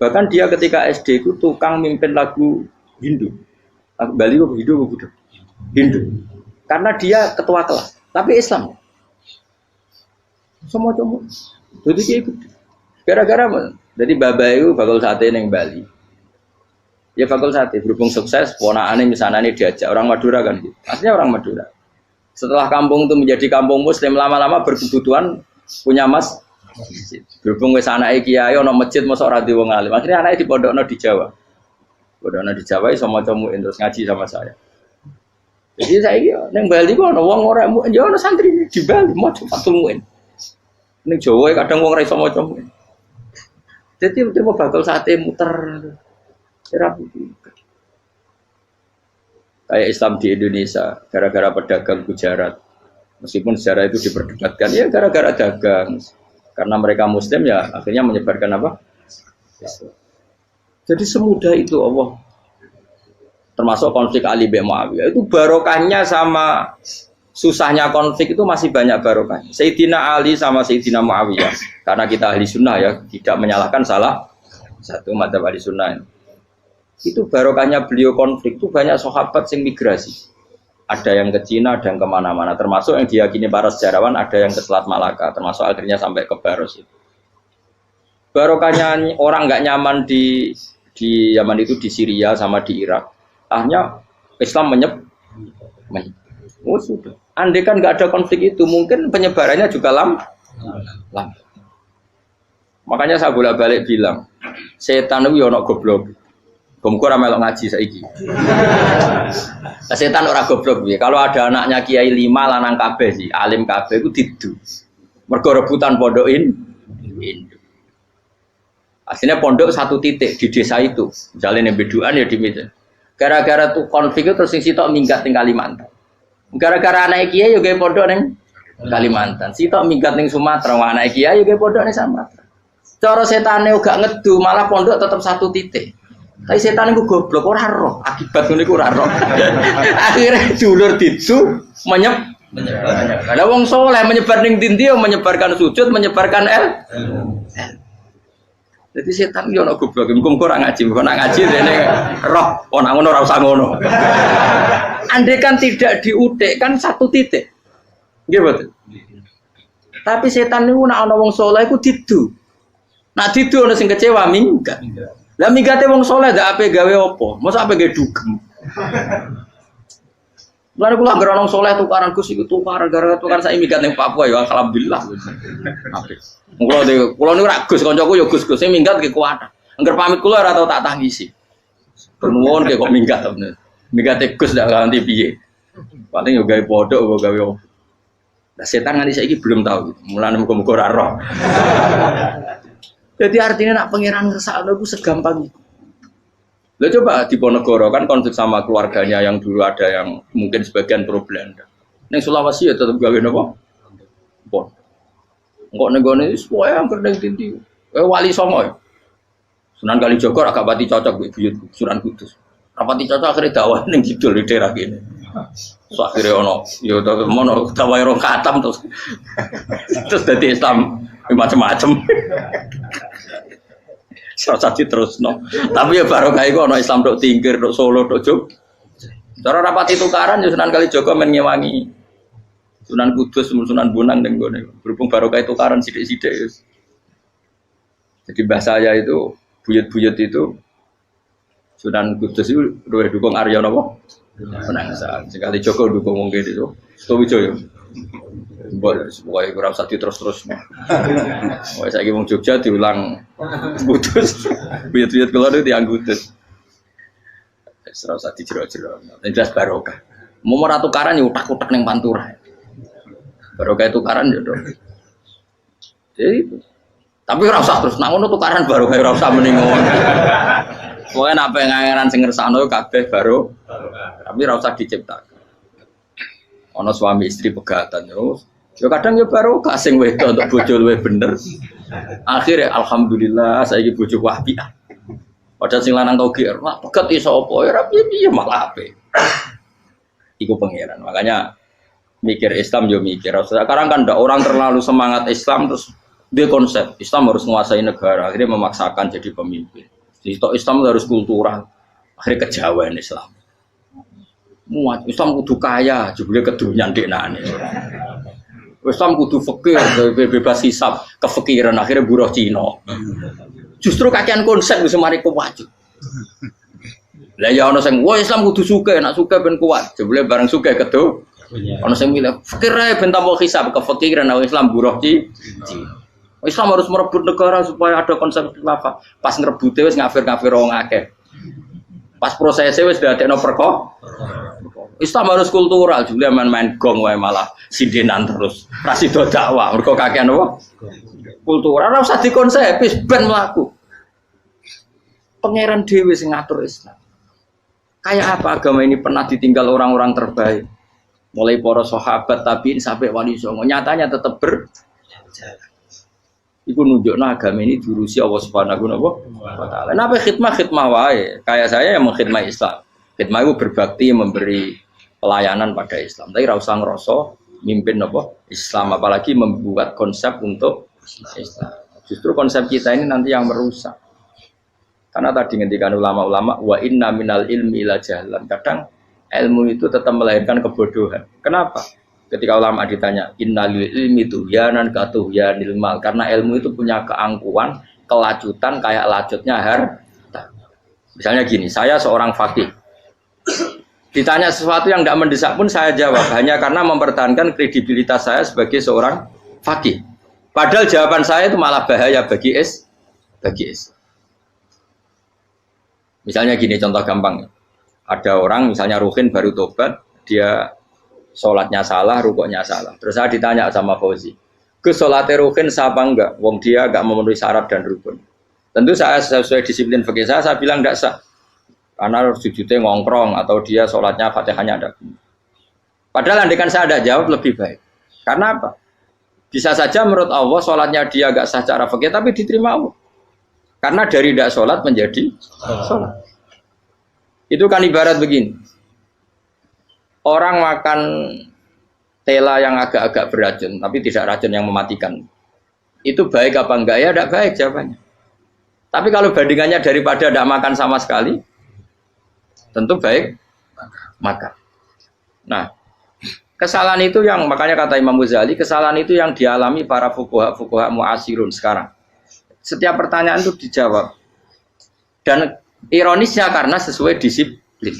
Bahkan dia ketika SD itu tukang mimpin lagu Hindu. Lagu Bali itu Hindu apa Buddha? Hindu. Karena dia ketua kelas. Tapi Islam. Semua cuma. Jadi dia ikut. Gara-gara jadi bapak itu bakal sate neng Bali. Ya bakal sate berhubung sukses, ponakane misalnya ini diajak orang Madura kan gitu. Aslinya orang Madura. Setelah kampung itu menjadi kampung Muslim lama-lama berkebutuhan punya masjid. Berhubung wis anake kiai ana masjid mosok ora diwong alim. Akhirnya anake dipondokno di Jawa. Pondokno di Jawa iso maca muin terus ngaji sama saya. Jadi saya iki neng Bali kok ana wong ora muin, ya ana santri di Bali maca Fathul Muin. Ning Jawa kadang wong ora iso maca muin. Jadi dia mau bakal sate muter, kayak Islam di Indonesia, gara-gara pedagang Gujarat, meskipun sejarah itu diperdebatkan, ya gara-gara dagang, karena mereka Muslim ya akhirnya menyebarkan apa? Jadi semudah itu Allah, termasuk konflik Ali bin Muawiyah itu barokahnya sama susahnya konflik itu masih banyak barokahnya. Sayyidina Ali sama Sayyidina Muawiyah, karena kita ahli sunnah ya, tidak menyalahkan salah satu madzhab ahli sunnah. Itu barokahnya beliau konflik itu banyak sahabat yang migrasi. Ada yang ke Cina, ada yang kemana-mana. Termasuk yang diyakini para sejarawan, ada yang ke Selat Malaka, termasuk akhirnya sampai ke Baros itu. Barokahnya orang nggak nyaman di Yaman itu di Syria sama di Irak. Akhirnya Islam menyebar. Oh sudah. Andai kan nggak ada konflik itu, mungkin penyebarannya juga lambat. Makanya saya bolak-balik bilang, setan itu ono goblok. Gomku ora melok ngaji saiki. Setan ora goblok piye? Kalau ada anaknya kiai 5 lanang kabeh sih, alim kabeh iku didu. Mergo rebutan pondokin Hindu. Aslinya pondok satu titik di desa itu. Misalnya beduan ya di meja. Gara-gara tuh konflik itu terus sing sitok minggat ning Kalimantan. Gara-gara anak kiai yo gawe pondok ning Kalimantan. Sitok minggat ning Sumatera, anak kiai yo gawe pondok ning Sumatera. Cara setane gak ngedu, malah pondok tetap satu titik. Tapi setan iku goblok ora roh, akibat ngene iku ora roh. Akhire dulur didu menyebar. Karena wong soleh menyebar ning ndi menyebarkan sujud, menyebarkan Jadi setan yo ana goblok, mung ora ngaji, kok nak ngaji dene roh, ana ngono ora usah ngono. Andai kan tidak diutik kan satu titik. Nggih betul. Tapi setan niku nek ana wong saleh iku didu. Nak didu ana sing kecewa minggat. Lah minggate wong saleh ndak ape gawe apa? Mosok ape gawe dugem. Lalu kula anggere wong saleh tukaran Gus iku tukaran gara-gara tukar sak minggat ning Papua ya alhamdulillah. Apik. Kula niku ra Gus kancaku ya Gus-gus sing minggat ki kuat. Angger pamit kula ora tau tak tangisi. Nuwun kok minggat tenan. Minggat Gus ndak ganti piye. Paling yo gawe podok apa gawe opo. Lah setan nganti saiki belum tahu. Mulane muga-muga ora roh. Jadi artinya nak pangeran ngersakno iku segampang itu. Lah coba di Ponegoro kan konflik sama keluarganya yang dulu ada yang mungkin sebagian pro Belanda. Ning Sulawesi ya tetep gawe napa? Pon. Engko ning gone wis wae angker ning dindi. Wali Songo ya. Sunan Kalijaga agak pati cocok mbek buyut Sunan Kudus. Rapati cocok akhirnya dakwah ning kidul di daerah kene. So akhirnya ono ya mono dakwah rong khatam terus dadi Islam macam-macam. Serasa terus no. Tapi ya barokah iku ana Islam tok Tingkir, tok Solo, tok Jog. Cara rapati tukaran ya Sunan Kalijaga men ngewangi Sunan Kudus, Sunan Bonang ning gone. Berhubung barokah tukaran sithik-sithik ya. Jadi bahasa saya itu buyut-buyut itu Sunan Kudus itu luwih dukung Arya napa? Penangsa. Sekali Joko dukung wong kene itu. Stowijoyo. Pokoknya kurang usah terus-terus. Pokoknya saya ngomong Jogja diulang Kudus. Buyut-buyut keluar itu yang Kudus. Serau usah dijero-jero. Yang jelas barokah. Mau tukaran ya utak-utak yang Pantura. Barokah tukaran ya dong. Jadi itu. Tapi ora usah terus nang ngono tukaran barokah ora usah mending ngono. Pokoke nek pengangeran sing ngersakno kabeh tapi ora usah diciptakan. Ana suami istri pegatan terus Ya kadang ya baru kasing wedok untuk bojo luwih bener. Akhirnya alhamdulillah saiki bojo wapi. Padahal sing lanang tau GR, mak peget iso apa ya piye malah ape. Iku pangeran. Makanya mikir Islam yo mikir. Sekarang kan ndak orang terlalu semangat Islam terus dia konsep Islam harus menguasai negara, akhirnya memaksakan jadi pemimpin. Jadi Islam harus kultural, akhirnya kejauhan Islam. Muat Islam kudu kaya, jebule kedunyan deknane. Islam kudu fakir, bebas hisab, kefikiran akhirnya buruh Cina. Justru kakean konsep wis mari kuat. Lah ya ana sing wah Islam kudu sugih, nek sugih ben kuat. Jebule bareng sugih kedu. Ana sing milih fakir ae ben tambah hisab, kefikiran Islam buruh Cina. Islam harus merebut negara supaya ada konsep khilafah. Pas ngerebute wis ngafir-ngafir wong akeh. Pas prosesnya wis dadekno perkara. Islam harus kultural, juga main-main gong wae malah sindenan terus. Ra sida dakwah, mergo kakean apa? Kultural ora usah dikonsepis ben mlaku. Pangeran dhewe sing ngatur Islam. Kayak apa agama ini pernah ditinggal orang-orang terbaik? Mulai para sahabat tabi'in sampai wali songo, nyatanya tetap berjalan. Iku nunjukno agama ini diurusi Allah Subhanahu wa taala. Napa khidmah wae. Kayak saya yang mengkhidmati Islam. Khidmah itu berbakti memberi pelayanan pada Islam. Tapi ra usah ngrasa mimpin apa Islam, apalagi membuat konsep untuk Islam. Justru konsep kita ini nanti yang merusak. Karena tadi ngendikan ulama-ulama wa inna minal ilmi ila jahlan. Kadang ilmu itu tetap melahirkan kebodohan. Kenapa? Ketika ulama ditanya innalil ilmi tuhyanan katuhyanil mal, karena ilmu itu punya keangkuhan, kelacutan kayak lacutnya harta. Misalnya gini, saya seorang faqih. Ditanya sesuatu yang tidak mendesak pun saya jawab hanya karena mempertahankan kredibilitas saya sebagai seorang faqih. Padahal jawaban saya itu malah bahaya bagi Islam. Misalnya gini contoh gampang. Ada orang misalnya Ruhin baru tobat, dia sholatnya salah, rukuknya salah. Terus saya ditanya sama Fauzi, ke sholatnya Ruhin sah apa enggak? Wong dia enggak memenuhi syarat dan rukun. Tentu saya sesuai disiplin fikih saya bilang enggak sah. Karena sujudnya ngongkrong atau dia sholatnya fatihahnya ada. Padahal andaikan saya ada jawab lebih baik. Karena apa? Bisa saja menurut Allah sholatnya dia enggak sah secara fikih tapi diterima Allah. Karena dari tidak sholat menjadi sholat. Itu kan ibarat begini. Orang makan tela yang agak-agak beracun, tapi tidak racun yang mematikan. Itu baik apa enggak? Ya tidak baik jawabannya. Tapi kalau bandingannya daripada tidak makan sama sekali, tentu baik makan. Nah, kesalahan itu yang, makanya kata Imam Ghazali, kesalahan itu yang dialami para fuqaha mu'asirun sekarang. Setiap pertanyaan itu dijawab. Dan ironisnya karena sesuai disiplin.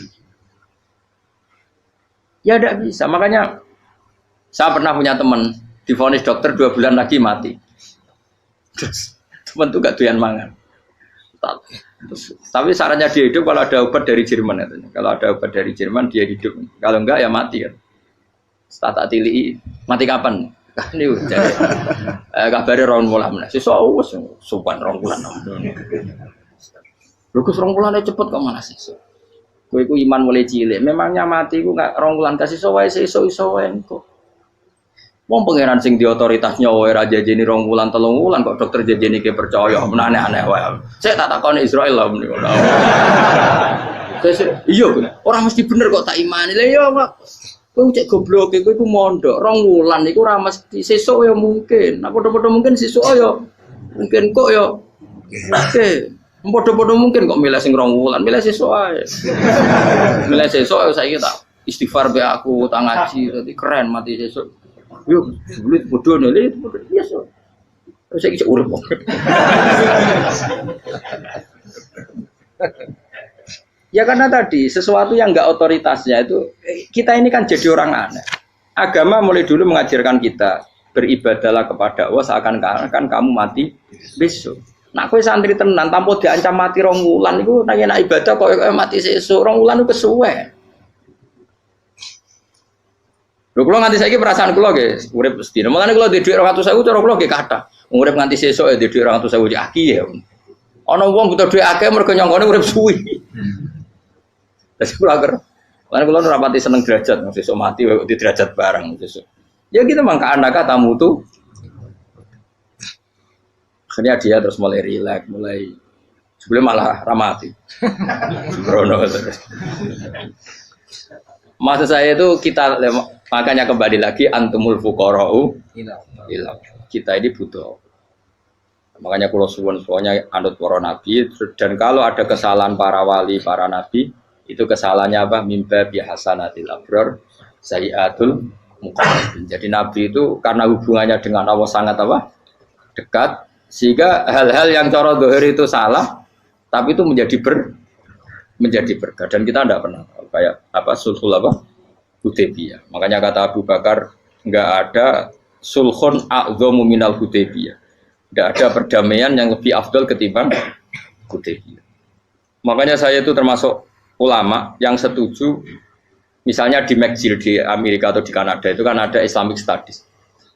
Ya tidak bisa, makanya saya pernah punya teman divonis dokter 2 bulan lagi mati. Terus teman itu gak doyan mangan. Tapi sarannya dia hidup kalau ada obat dari Jerman. Kalau ada obat dari Jerman dia hidup. Kalau enggak ya mati kan. Tak tili mati kapan? Ini jadi kabarnya rong bulan. Sesuk sopan rong bulan. Lugus rong bulan cepet kok mana sih? Kowe iku iman mulai cilik. Memangnya mati iku gak rong bulan kasih wae iso wae kok. Wong pangeran sing di otoritasnya wae ra jajeni rong bulan 3 bulan kok dokter jajeni ke percaya aneh-aneh wae. Saya tak takoni Israel lah meniku. Iya orang mesti bener kok tak imani. Lah iya kok. Kowe cek goblok kowe iku mondok rong bulan iku ra mesti sesuk ya mungkin. Nah padha-padha mungkin sesuk ya mungkin kok ya. Oke. Podo-podo mungkin kok milih sing rong wulan, milih sesuk ae. Milih sesuk saiki tak istighfar be aku, tak ngaji, dadi keren mati sesuk. Yo, sulit bodoh nih, biasa. Saiki urip kok. Ya karena tadi sesuatu yang enggak otoritasnya itu kita ini kan jadi orang aneh. Agama mulai dulu mengajarkan kita beribadahlah kepada Allah seakan-akan kamu mati besok. Nak kowe santri tenan tanpa diancam mati rong wulan iku nek enak ibadah kok mati sesuk rong wulan iku kesuwe. Lho kula nganti saiki perasaan kula nggih urip sedina. Mulane kula di dhuwit 200.000 cara kula nggih kathah. Urip nganti sesuk ya di dhuwit 200.000 aki ya. Ana wong butuh dhuwit akeh mergo nyongkone urip suwi. Wis kula ager. Mulane kula ora pati seneng derajat sesuk mati kok di derajat barang sesuk. Ya gitu mangka anak tamu tuh. Akhirnya dia terus mulai rileks, mulai sebelum malah ramati. Sembrono terus. Maksud saya itu kita makanya kembali lagi antumul fuqara'u ila. Kita ini butuh. Makanya kalau suwun semuanya anut para nabi dan kalau ada kesalahan para wali, para nabi itu kesalahannya apa? Mimba bihasanatil abrar sayyiatul muqarrabin. Jadi nabi itu karena hubungannya dengan Allah sangat apa? Dekat sehingga hal-hal yang cara zahir itu salah tapi itu menjadi berkah dan kita tidak pernah tahu kayak apa sulhul apa Hudaybiyah. Makanya kata Abu Bakar enggak ada sulhun a'dhamu minal Hudaybiyah. Enggak ada perdamaian yang lebih afdal ketimbang Hudaybiyah. Makanya saya itu termasuk ulama yang setuju misalnya di McGill di Amerika atau di Kanada itu kan ada Islamic Studies.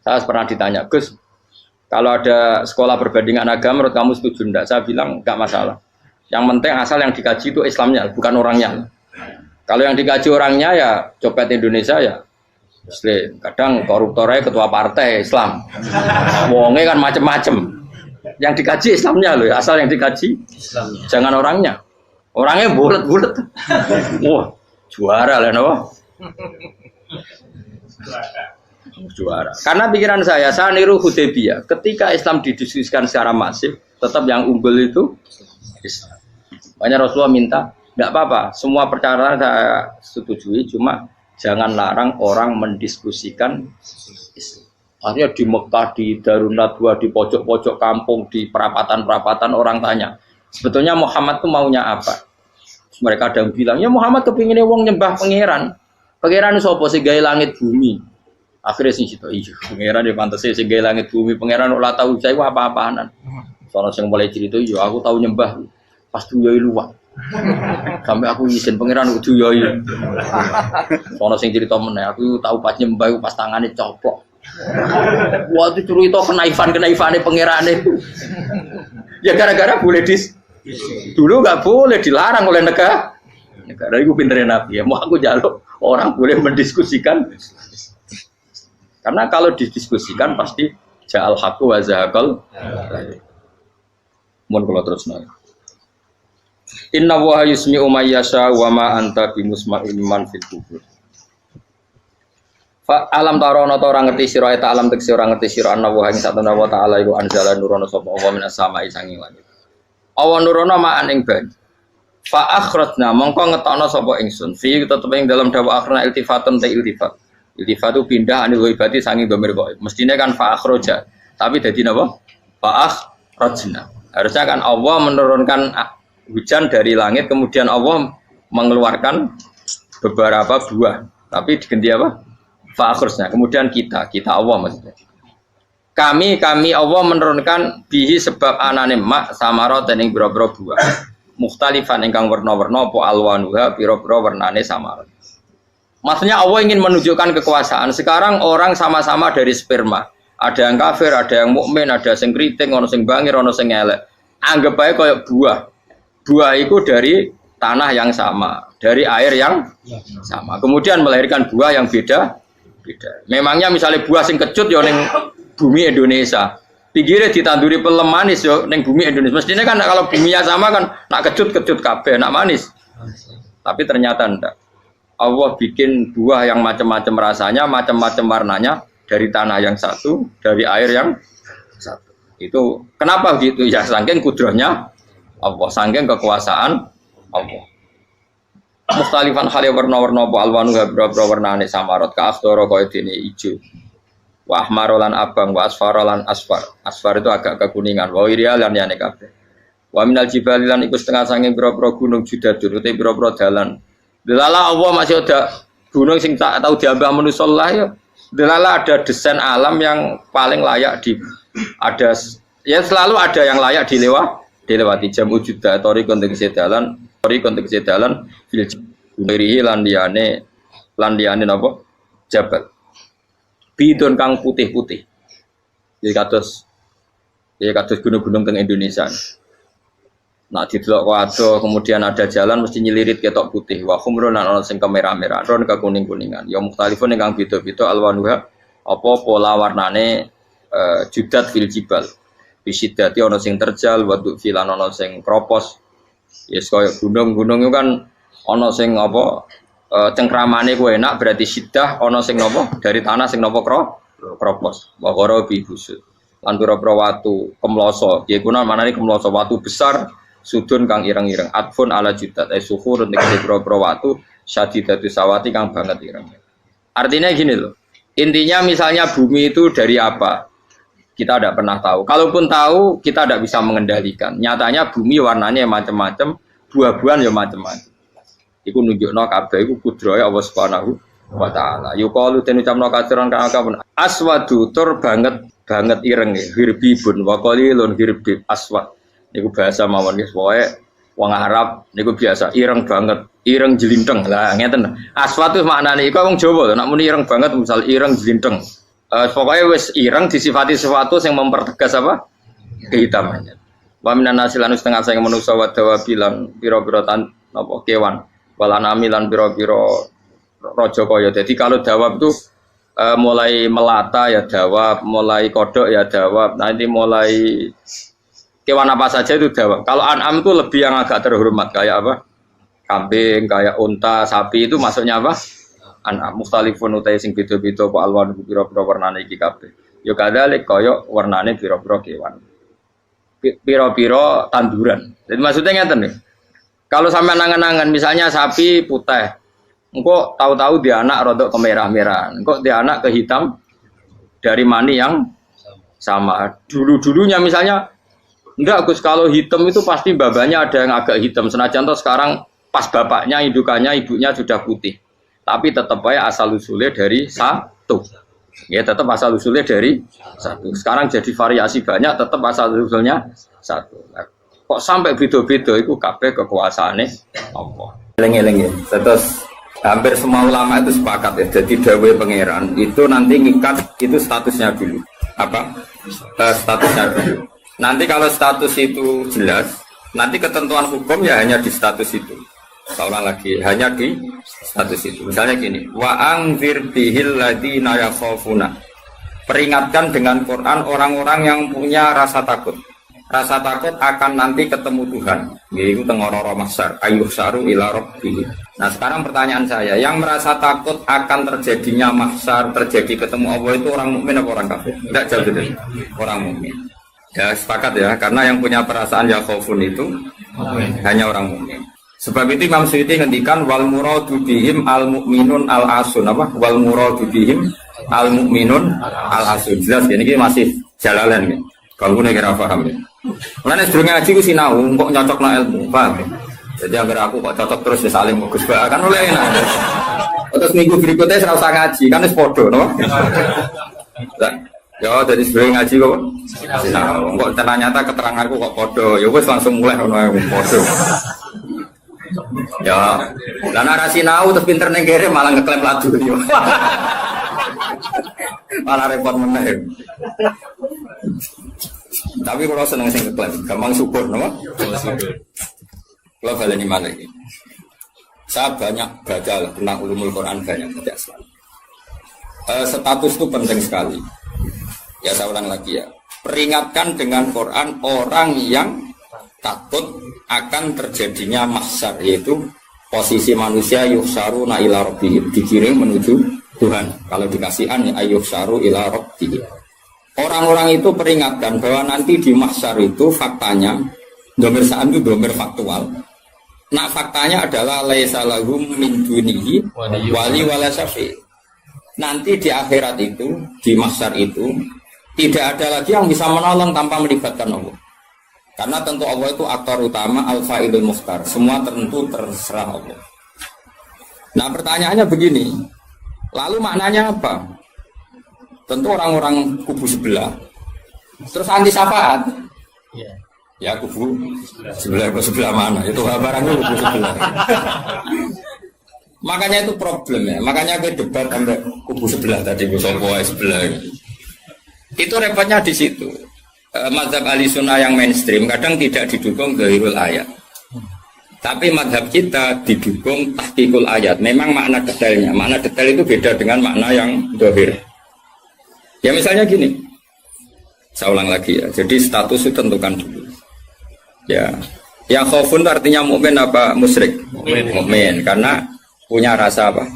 Saya pernah ditanya, Gus, kalau ada sekolah perbandingan agama menurut kamu setuju enggak? Saya bilang enggak masalah. Yang penting asal yang dikaji itu Islamnya, bukan orangnya. Kalau yang dikaji orangnya ya copet Indonesia ya Muslim. Kadang koruptornya ketua partai Islam. Wonge kan macem-macem. Yang dikaji Islamnya loh, asal yang dikaji Islamnya. Jangan orangnya. Orangnya bulet-bulet. Wah, juara lah no. Juara. Karena pikiran saya niru Hudaybiyah. Ketika Islam didiskusikan secara masif, tetap yang unggul itu Islam. Makanya Rasulullah minta, enggak apa-apa, semua perkara saya setujui, cuma jangan larang orang mendiskusikan Islam. Akhirnya di Mekah, di Darun Nadwa, di pojok-pojok kampung, di perapatan-perapatan orang tanya, sebetulnya Muhammad itu maunya apa? Terus mereka ada yang bilang, ya Muhammad kepinginnya wong nyembah pangeran. Pangeran sapa sing gawe langit bumi. Akhirnya sing cita, iya, pangeran ya pantasnya sing gawe langit bumi, pangeran ora tahu saya apa-apaanan. Soalnya yang mulai cerita, iya aku tahu nyembah pas tuyoi luwak. Sampai aku izin pangeran aku tuyoi. Soalnya yang cerita meneh, aku tahu pas nyembah pas tangannya coplok. Wah itu cerita kenaifan-kenaifane pangeran itu. Ya gara-gara boleh dulu nggak boleh dilarang oleh negara. Negara itu pinterin Nabi ya. Mau aku jaluk orang boleh mendiskusikan. Karena kalau didiskusikan pasti ja'al haqqu wa zahaqal. Mohon kalau terus nanya. Inna wa yusmi'u may yasha wa ma anta bimusma'in man fil kubur. Fa alam tarono ta ora ngerti sira ta alam tekse ora ngerti sira ana wa ing satuna wa ta'ala iku anzala nurono sapa Allah minas sama'i sanging langit. Awan nurono ma'an ing banyu. Fa akhrajna mongko ngetokno sapa ingsun fi tetep ing dalam dawa akhirna iltifatun ta iltifat. Iltifat itu pindah anil ghaibati sanging dhamir ghaib. Mestine kan fa akhraja, tapi dadi napa? Fa akhrajna. Harusnya kan Allah menurunkan hujan dari langit, kemudian Allah mengeluarkan beberapa buah. Tapi diganti apa? Fa'akhirnya. Kemudian kita Allah maksudnya. Kami Allah menurunkan bihi sebab anane mak samarot dan ing biro-biro buah. Mukhtalifan ingkang warna-warna apa alwanuha biro-biro warnane samarot. Maksudnya Allah ingin menunjukkan kekuasaan. Sekarang orang sama-sama dari sperma. Ada yang kafir, ada yang mukmin, ada yang keriting, ono sing bangir, ono sing elek. Anggap aja kayak buah. Buah itu dari tanah yang sama, dari air yang sama. Kemudian melahirkan buah yang beda. Memangnya misalnya buah sing kecut yo ning bumi Indonesia. Pinggirnya ditanduri pelem manis yo ning bumi Indonesia. Mestinya kan kalau buminya sama kan nak kecut kabeh, nak manis. Tapi ternyata enggak. Allah bikin buah yang macam-macam rasanya, macam-macam warnanya dari tanah yang satu, dari air yang satu. Itu kenapa gitu? Ya saking kudrahnya Allah, saking kekuasaan Allah. Mukhtalifan hale warna-warna apa alwanu habra-habra warnane samarot ka asdara kaya dene ijo. Wa ahmarolan abang wa asfarolan asfar. Asfar itu agak kekuningan, wa irial lan yane kabeh. Wa minal jibali lan iku setengah saking pira-pira gunung judadun utawa pira-pira dalan. Delala Allah masih ada gunung sing tak tahu diambah manusa lah ya. Delala ada desain alam yang paling layak ada ya selalu ada yang layak dilewati jam wujuda tori konteks dalan fil irihi lan liyane napa jabal bidon kang putih-putih jadi kados gunung-gunung teng Indonesia. Nah didelok waduh kemudian ada jalan mesti nyelirit ketok putih wa khumrun lan ana sing kemerah-merah ron ke kuning-kuningan ya mukhtalifun ingkang beda-beda alwanuha apa pola warnane judat fil jibal. Bisidati ana sing terjal, waduk filan ana sing kropos. Yes kaya gunung-gunung itu kan ana sing apa cengkramane ku enak berarti sidah ana sing napa dari tanah sing napa kropos. Wa qara bi husud. Lan pira-pira watu kemloso. Piye kuna manane kemloso watu besar sudun kang ireng-ireng atfun ala judat suhur ning pira-pira watu syadidatu sawati kang banget ireng. Artinya gini loh. Intinya misalnya bumi itu dari apa? Kita tidak pernah tahu. Kalaupun tahu, kita tidak bisa mengendalikan. Nyatanya bumi warnanya macam-macam, buah-buahan ya macam-macam. Iku nunjukno kabeh iku kudrahe Allah Subhanahu wa taala. Yuqalu den ucapno kaciran kang aswadu tur banget ireng hirbibun wa qalilun hirbib aswad. Niku bahasa mawon guys, pokoke wong Arab niku biasa ireng banget, ireng jlinteng. Lah ngeten. Aswad itu maknane iku wong Jawa lho, nek muni ireng banget misal ireng jlinteng. Pokoknya wis ireng disifati sesuatu yang mempertegas apa? Kehitamannya. Wa minan nasilan setengah saya manusa wa dawabilan pira-pira napa kewan. Walanami lan pira-pira raja kaya. Jadi kalau dawab itu mulai melata ya dawab, mulai kodok ya dawab. Nanti mulai kewan apa saja itu dawab. Kalau an'am itu lebih yang agak terhormat kayak apa? Kambing, kayak unta, sapi itu masuknya apa? An'am mukhtalifun utai sing beda-beda apa alwan pira-pira warnane iki kabeh. Ya kadhalek kaya warnane pira-pira kewan. Pira-pira tanduran. Jadi maksudnya ngeten nih. Kalau sampai nangan-nangan misalnya sapi putih, engko tahu-tahu dia anak rodok kemerah-merahan, engko dia anak ke hitam dari mani yang sama. Dulu-dulunya misalnya enggak Gus, kalau hitam itu pasti babanya ada yang agak hitam. Senajan toh sekarang pas bapaknya, indukannya, ibunya sudah putih. Tapi tetap aja asal usulnya dari satu. Ya tetap asal usulnya dari satu. Sekarang jadi variasi banyak, tetap asal usulnya satu. Nah, kok sampai beda-beda itu kabeh kekuasaane Allah. Eling-eling ya. Terus hampir semua ulama itu sepakat ya. Jadi dawuh pangeran itu nanti ngikat itu statusnya dulu. Apa? Statusnya dulu. Nanti kalau status itu jelas, nanti ketentuan hukum ya hanya di status itu. Seorang lagi hanya di status itu. Misalnya gini, wa angzir bihil ladina yakhafuna. Peringatkan dengan Quran orang-orang yang punya rasa takut. Rasa takut akan nanti ketemu Tuhan. Yaitu tengororo mahsyar, ayuh saru ila rabbih. Nah, sekarang pertanyaan saya, yang merasa takut akan terjadinya mahsyar, terjadi ketemu Allah itu orang mukmin apa orang kafir? Enggak jauh itu. Orang mukmin. Ya, sepakat ya, karena yang punya perasaan yakhafun itu hanya orang mukmin. Sebab itu Imam Suyuti ngendikan wal muradu bihim al mukminun al asun apa wal muradu bihim al mukminun al asun. Jelas ya ini masih jalalan ya. Kalau nek ora paham ya. Lan sedurunge ngaji ku sinau kok nyocokno ilmu, paham ya. Jadi agar aku kok cocok terus ya saling Gus Ba kan oleh enak. Terus minggu berikutnya ora usah ngaji kan wis padha no. Ya dari sedurunge ngaji kok sinau. Kok ternyata keteranganku kok padha. Ya wis langsung mulai ono padha. Ya, lah narasi nau terus pinter ning kere malah ngeklaim ladu yo. Malah repot meneh. Tapi kalau seneng sing ngeklaim, gampang syukur napa? Kalau baleni malih iki. Saya banyak baca tentang ulumul Quran banyak baca selalu. Status itu penting sekali. Ya saya ulang lagi ya. Peringatkan dengan Quran orang yang takut akan terjadinya mahsyar, yaitu posisi manusia yuhsaruna ila rabbihim, dikirim menuju Tuhan. Kalau dikasih an ya yuhsaru ila rabbihim. Orang-orang itu peringatkan bahwa nanti di mahsyar itu faktanya domir sa'an itu domir faktual. Nah faktanya adalah laisa lahum min dunihi wali wala syafi'. Nanti di akhirat itu, di mahsyar itu tidak ada lagi yang bisa menolong tanpa melibatkan Allah. Karena tentu Allah itu aktor utama al-fa'ilul mukhtar. Semua tentu terserah Allah. Nah pertanyaannya begini. Lalu maknanya apa? Tentu orang-orang kubu sebelah. Terus anti syafaat. Ya kubu sebelah mana? Itu barangnya kubu sebelah. Makanya itu problem ya. Makanya kita debat sampai kubu sebelah tadi. Kubu sebelah. Itu repotnya di situ. Mazhab ahli sunnah yang mainstream kadang tidak didukung zahirul ayat, tapi mazhab kita didukung tahqiqul ayat. Memang makna detailnya, makna detail itu beda dengan makna yang zahir. Ya misalnya gini, saya ulang lagi ya. Jadi status itu tentukan dulu. Ya, yang khaufun artinya mukmin apa musyrik? Mukmin, karena punya rasa apa?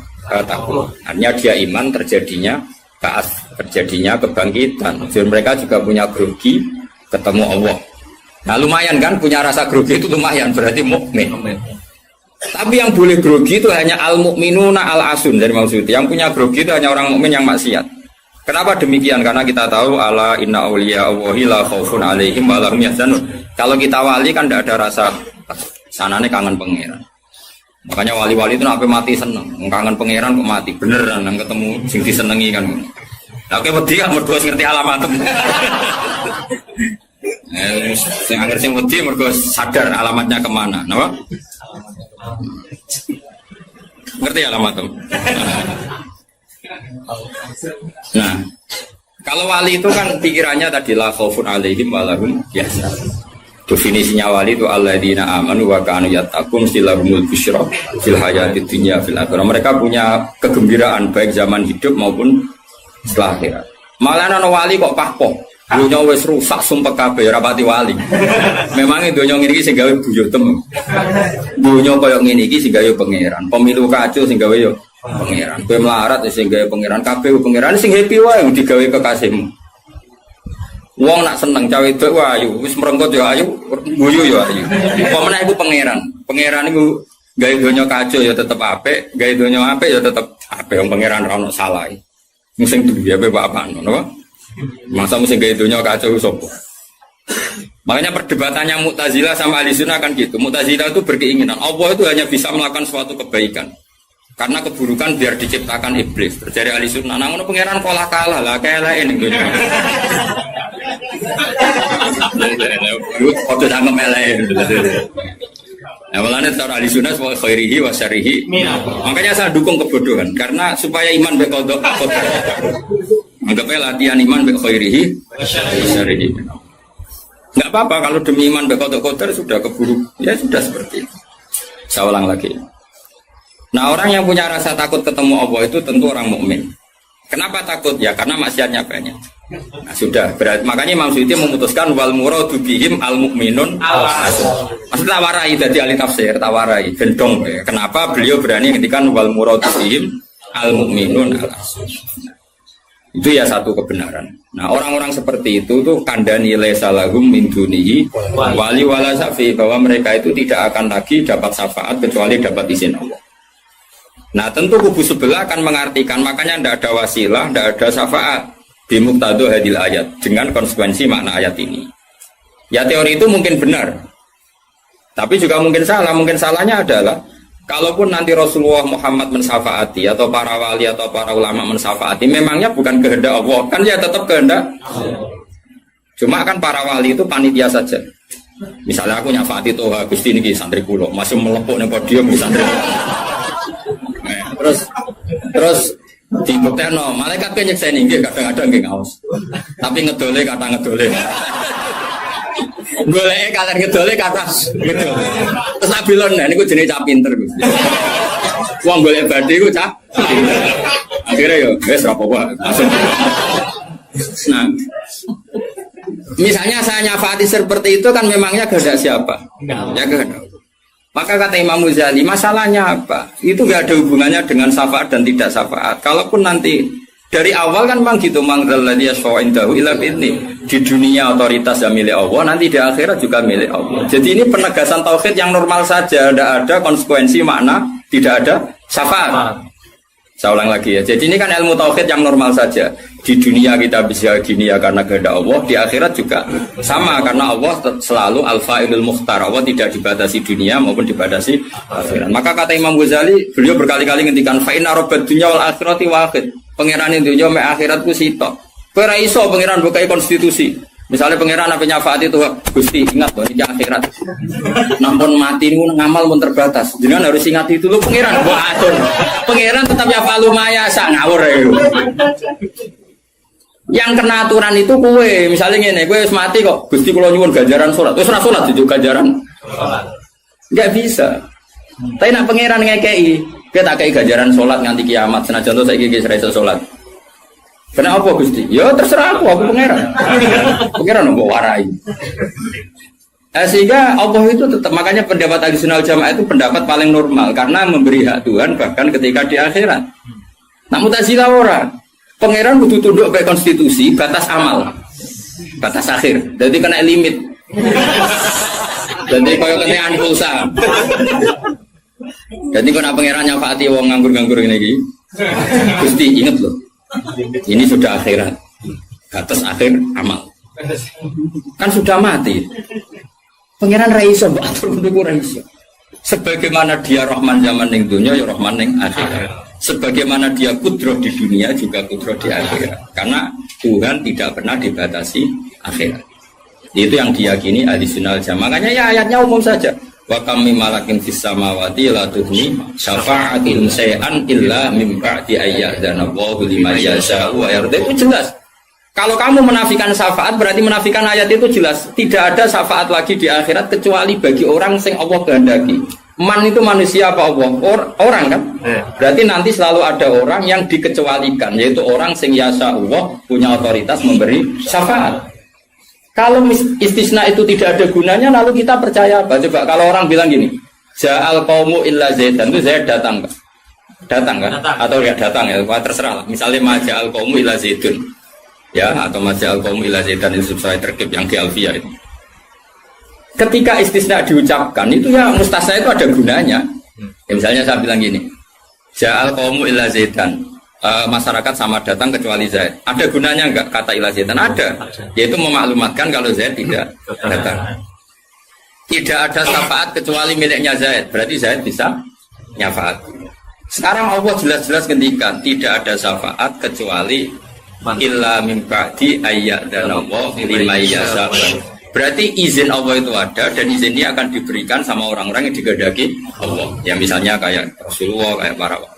Takut. Artinya dia iman terjadinya taat, terjadinya kebangkitan. Jadi mereka juga punya grogi ketemu Allah. Nah lumayan kan punya rasa grogi itu lumayan berarti mukmin. Tapi yang boleh grogi itu hanya al-mukminuna al-asun dari maksud. Yang punya grogi itu hanya orang mukmin yang maksiat. Kenapa demikian? Karena kita tahu ala inna auliya Allahi la khaufun alaihim wa lahum yahzanun. Kalau kita wali kan tidak ada rasa sanane kangen pangeran. Makanya wali-wali itu sampai mati seneng. Kangen pangeran kok mati beneran nang ketemu sing disenengi kan. Lah kowe wedi kan mergo ngerti alamat. Sing akhir sing wedi mergo sadar alamatnya kemana, napa? Ngerti alamat tuh? Nah, kalau wali itu kan pikirannya tadi la khaufun alaihim wa lahum yahzanun. Definisinya wali itu alladzina amanu wa kanu yattaqun silahumul busyra fil hayatid dunya fil akhirah. Mereka punya kegembiraan baik zaman hidup maupun setelah akhirat. Malah ana wali kok pahpoh. Dunia wis rusak sumpah kabeh rapati wali. Memangnya dunia ngene iki sing gawe buyut tem. Dunia koyo ngene iki sing gawe pangeran. Pemilu kacau sing gawe yo pangeran. Kowe melarat sing gawe pangeran kabeh pangeran sing happy wae digawe kekasihmu. Wong nak seneng cawe wedok ayu, wis merengkot yo ayu, guyu yo ayu. Apa meneh iku pangeran. Pangeran iku gawe dunia kacau ya tetep apik, gawe dunia apik ya tetep apik. Wong pangeran ora ono salah. Sing duwe ape apa ngono. Masa mesti gaya dunia kacau sopo. Makanya perdebatannya Mu'tazilah sama Ahlussunnah kan gitu. Mu'tazilah itu berkeinginan Allah itu hanya bisa melakukan suatu kebaikan karena keburukan biar diciptakan iblis. Terjadi Ahlussunnah nang ngono pangeran kalah lah kayak ini dunia. Foto tangkem elek. Nah, walane cara Ahlussunnah wa khairihi wa syarrihi. Makanya saya dukung kebodohan karena supaya iman bekodok. Anggapnya latihan iman baik khairihi syarihi. Enggak apa-apa kalau demi iman baik kotor sudah keburu. Ya sudah seperti itu. Saya ulang lagi. Nah, orang yang punya rasa takut ketemu Allah itu tentu orang mukmin. Kenapa takut? Ya karena maksiatnya banyak. Nah, sudah berarti makanya Imam Suyuti memutuskan wal muradu bihim al mukminun al-asun. Maksud tawarai dari ahli tafsir, tawarai gendong. Kenapa beliau berani ngendikan wal muradu bihim al mukminun al-asun. Itu ya satu kebenaran. Nah orang-orang seperti itu tuh kandani lesalahum min dunihi wali wala safi, bahwa mereka itu tidak akan lagi dapat syafaat kecuali dapat izin Allah. Nah tentu kubu sebelah akan mengartikan makanya tidak ada wasilah, tidak ada syafaat bimuqtadu hadil ayat dengan konsekuensi makna ayat ini. Ya teori itu mungkin benar, tapi juga mungkin salah. Mungkin salahnya adalah kalaupun nanti Rasulullah Muhammad mensyafaati atau para wali atau para ulama mensyafaati, memangnya bukan kehendak Allah, kan ya tetap kehendak. Cuma kan para wali itu panitia saja. Misalnya aku nyafaati tuh Gusti niki santri kula, masih melepuk ning podium di santri. Terus dibuktekno, malaikat kan nyekseni nggih kadang-kadang nggih ngaos. Tapi ngedole kata ngedole. Goleke kalian ngedole kata ngedole. Terus Nabilon niku jenenge cah pinter Gus. Wong golek badhe iku cah. Akhirnya yo wis ora apa-apa. Nah, misalnya saya nyafaati seperti itu kan memangnya kehendak siapa? Ya kehendak. Maka kata Imam Ghazali, masalahnya apa? Itu gak ada hubungannya dengan syafaat dan tidak syafaat. Kalaupun nanti dari awal kan memang gitu, mangdalladzi yashfa'u indahu illa bi'idznih. Di dunia otoritas yang milik Allah, nanti di akhirat juga milik Allah. Jadi ini penegasan tauhid yang normal saja, tidak ada konsekuensi makna, tidak ada syafaat. Saya ulang lagi ya. Jadi ini kan ilmu tauhid yang normal saja. Di dunia kita bisa gini ya karena kehendak Allah, di akhirat juga sama karena Allah selalu al-fa'ilul mukhtar. Allah tidak dibatasi dunia maupun dibatasi akhirat. Maka kata Imam Ghazali, beliau berkali-kali ngendikan fa inna rabbad dunya wal akhirati wahid. Pangeran dunya mek akhiratku sitok. Kowe ora iso pangeran bukai konstitusi. Misalnya pangeran apa nyafaati itu Gusti ingat loh ini akhirat. Nampun mati niku ngamal pun terbatas. Jangan harus ingat itu lho pangeran. Wah atur. Pangeran tetap ya falumaya sak ngawur ya. Yang kena aturan itu kue, misalnya ngene, kue wis mati kok, Gusti kula nyuwun ganjaran salat. Wis ora salat juga ganjaran. Enggak bisa. Tapi nak pangeran ngekei, kita tak kei ganjaran salat nganti kiamat senajan to saiki wis ra iso salat. Kenapa Gusti? Ya terserah aku pangeran. Pangeran mau warai. Sehingga Allah itu tetap, makanya pendapat Ahlussunnah wal Jamaah itu pendapat paling normal karena memberi hak Tuhan bahkan ketika di akhirat. Nah Mu'tazilah orang, pangeran kudu tunduk ke konstitusi batas amal, batas akhir. Jadi kena limit. Jadi koyo kena pulsa. Jadi kena pangeran nyafaati wong nganggur-nganggur ini iki. Gusti ingat loh. Ini sudah akhirat. Batas akhir amal. Kan sudah mati. Pangeran Raiso atur nduk Raiso. Sebagaimana dia Rahman zaman ning dunya ya Rahman ning akhirat. Sebagaimana dia kudroh di dunia juga kudroh di akhirat. Karena Tuhan tidak pernah dibatasi akhirat. Itu yang diyakini Ahlussunnah wal Jamaah. Makanya ya ayatnya umum saja. Wa kam mim malakin fis samawati la tughni syafa'atin shay'an illa mim ba'di ayyadana Allahu liman yasha'u wa yarda. Itu jelas. Kalau kamu menafikan syafaat berarti menafikan ayat itu jelas. Tidak ada syafaat lagi di akhirat kecuali bagi orang sing Allah kehendaki. Man itu manusia apa Allah? Orang kan? Berarti nanti selalu ada orang yang dikecualikan, yaitu orang sing yasa Allah punya otoritas memberi syafaat. Kalau istisna itu tidak ada gunanya, lalu kita percaya apa? Coba kalau orang bilang gini, Ja'al qaumu illa Zaidan, itu Zaid datang kan? Datang kan? Atau ya datang ya, terserah lah. Misalnya Maja'al qaumu illa Zaidun, ya, atau Maja'al qaumu illa Zaidan itu sesuai terkib yang di Alfiyah itu. Ketika istisna diucapkan itu ya mustasna itu ada gunanya. Ya, misalnya saya bilang gini, Ja'al qaumu illa Zaidan, masyarakat sama datang kecuali Zaid. Ada gunanya enggak kata illa Zaidan? Ada. Yaitu memaklumatkan kalau Zaid tidak datang. Tidak ada syafaat kecuali miliknya Zaid. Berarti Zaid bisa nyafaat. Sekarang Allah jelas-jelas ketika tidak ada syafaat kecuali illa min ba'di ayyadana Allah liman yasha. Berarti izin Allah itu ada dan izin ini akan diberikan sama orang-orang yang digadaki Allah. Ya misalnya kayak Rasulullah, kayak para wali.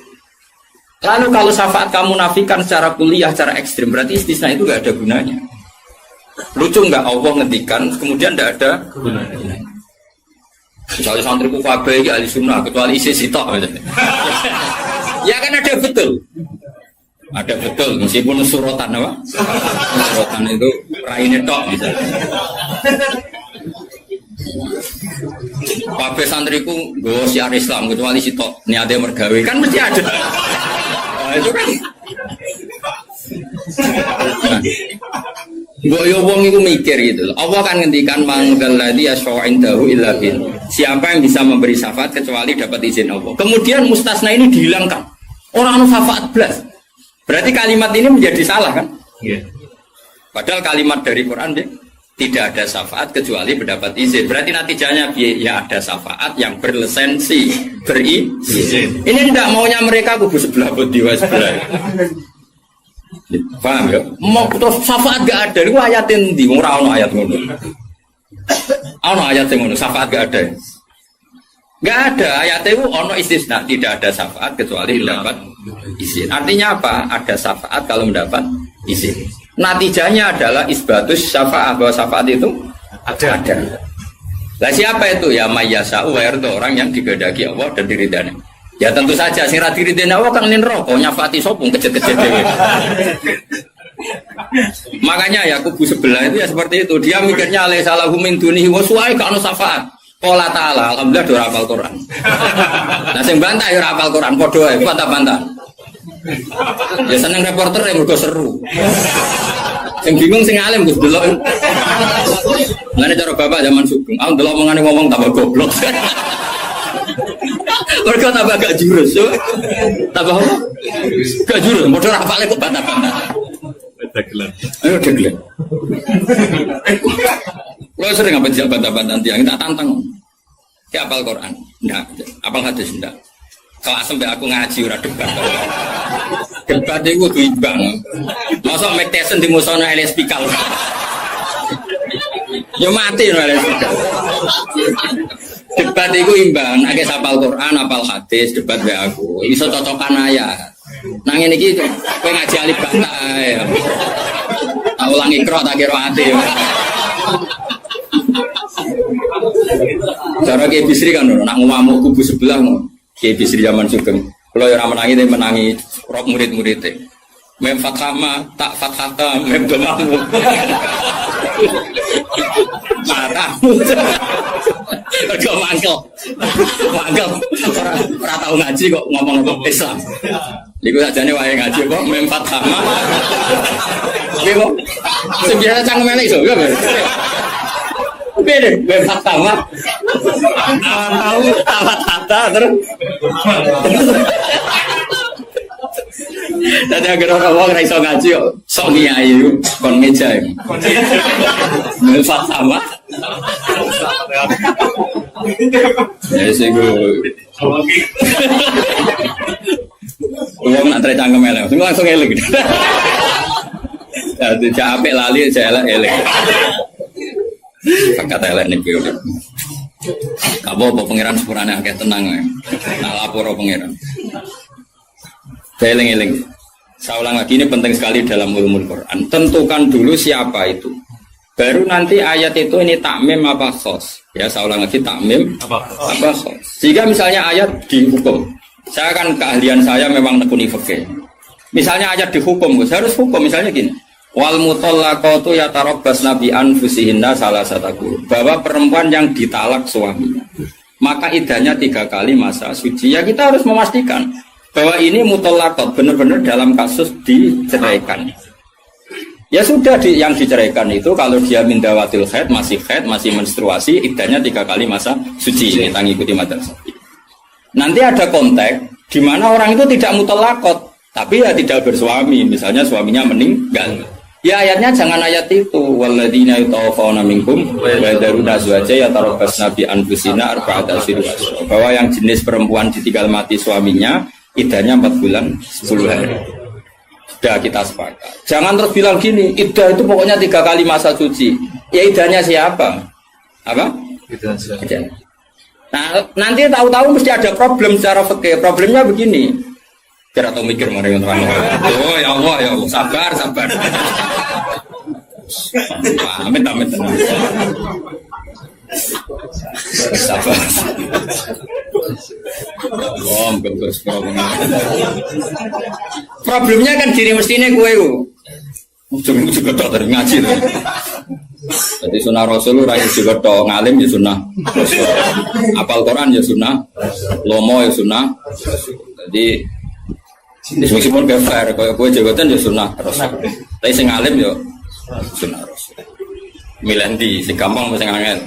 Lalu kalau syafaat kamu nafikan secara kuliah, secara ekstrim, berarti istisna itu gak ada gunanya. Lucu nggak Allah ngendikan, kemudian tidak ada gunanya. Misalnya santri kufabe, Ahlussunnah, kecuali isi sitok. Ya kan ada betul. Ada betul, meskipun surotan apa? Surotan itu raine tok misalnya. Kabeh santriku nggo syiar Islam kecuali sitok niate mergawe kan mesti ada. Nah, itu kan. Mbok yo wong iku mikir gitu. Allah kan ngendikan manggal ladzi yashfa'indahu illa bin. Siapa yang bisa memberi syafaat kecuali dapat izin Allah. Kemudian mustasna ini dihilangkan. Orang anu syafaat blas. Berarti kalimat ini menjadi salah kan? Yeah. Padahal kalimat dari Quran dia tidak ada syafaat kecuali mendapat izin. Berarti natijanya ya ada syafaat yang berlisensi, berizin. Ini tidak maunya mereka kubu sebelah bodiwa sebelah. Paham ya? Mau terus syafaat gak ada. Itu ayatin di ora ono ayat ngono. Ono ayat ngono, syafaat gak ada. Gak ada ayat itu ono istisna, tidak ada syafaat kecuali mendapat izin. Artinya apa? Ada syafaat kalau mendapat izin. Natijanya adalah isbatus syafaat, bahwa syafaat itu ada. Lah siapa itu? Ya mayyasa'u wa yarda, orang yang digadaki Allah dan diridani. Ya tentu saja sing ra diridani Allah kan neraka nyafaati sopung kejet-kejet dhewe. Makanya ya kubu sebelah itu ya seperti itu. Dia mikirnya alai salahu min dunihi wa suai ka ono syafaat. Qala ta'ala, alhamdulillah do hafal Quran. Nah sing bantah ya hafal Quran padha wae, bantah-bantah. Ya seneng reporter yang mergo seru. Sing bingung sing alim Gus delok. Ngene cara bapak zaman Sugeng, aku delok omongane ngomong tambah goblok. Mergo tambah gak jurus yo. Tambah apa? Gak jurus, modho hafale kok bantah-bantah. Dagelan. Ayo dagelan. Lo sering apa dijak bantah-bantah tiang, tak tantang. Kayak apal Quran, enggak. Apal hadis, enggak. Kelas sampai aku ngaji ora debat. Debat itu kudu imbang. Masa Mike Tyson di musono LS Pikal. Yo mati no LS Pikal. Debat itu imbang, nek apal Quran, apal hadis, debat wae aku. Iso cocokan ayat. Nang ngene iki kowe ngaji alif bantah ae. Tak ulangi krok tak kira ati. Cara Kiai Bisri kan nak ngamuk kubu sebelah Kiai Bisri zaman Sugeng. Kalau yang menangi dia menangi rok murid-muridnya. Mem fathama tak fathata mem domamu. Matamu. Kok mangkel. Mangkel. Ora tau ngaji kok ngomong Islam. Iku sajane wae ngaji kok mem fathama. Oke kok. Sing biasa cangkem elek iso ya. Beda mem fathama. Tahu fathata terus. Tadi agar orang iso ngaji kok sok ngiyai kon meja. Melfat sama. Ya sing go. Wong nak trek cangkem elek, sing langsung elek. Dadi capek lali elek. Pakat elek niku. Apa pangeran sepurane akeh tenang. Nak lapor pangeran. Eling-eling. Saya ulang lagi, ini penting sekali dalam ulumul Quran. Tentukan dulu siapa itu. Baru nanti ayat itu ini takmim apa khos. Ya, saya ulang lagi, takmim apa khos. Jika misalnya ayat dihukum. Saya kan keahlian saya memang nekuni fikih. Misalnya ayat dihukum, saya harus hukum misalnya gini. Wal mutallaqatu yatarabbasna bi anfusihinna salasataku. Bahwa perempuan yang ditalak suaminya, maka iddahnya 3 kali masa suci. Ya kita harus memastikan bahwa ini mutallaqat benar-benar dalam kasus diceraikan. Ya sudah yang diceraikan itu kalau dia mindawatil haid, masih menstruasi, iddahnya 3 kali masa suci. Ini ngikuti madrasah. Nanti ada konteks di mana orang itu tidak mutallaqat, tapi ya tidak bersuami, misalnya suaminya meninggal. Ya ayatnya jangan ayat itu. Walladzina yatawaffawna minkum wa yadharuna azwaja yatarabbasna bi anfusina arba'ata ashhur. Bahwa yang jenis perempuan ditinggal mati suaminya iddahnya 4 bulan 10 hari. Sudah kita sepakat. Jangan terus bilang gini, iddah itu pokoknya 3 kali masa suci. Ya iddahnya siapa? Apa? Iddah. Nah, nanti tahu-tahu mesti ada problem secara fikih. Problemnya begini. Biar atau mikir mari teman-teman. Oh ya Allah, sabar. Amit. Sabar. Problemnya kan gini mestinya gue juga tak dari ngaji tuh. Jadi sunnah Rasul rakyat juga tak ngalim ya sunnah Rasul. Apal Quran ya sunnah, lomo ya sunnah. Jadi meskipun gak fair, kalau gue jabatan ya sunnah Rasul. Tapi sing ngalim ya sunnah Rasul. Milandi, si gampang masih angel.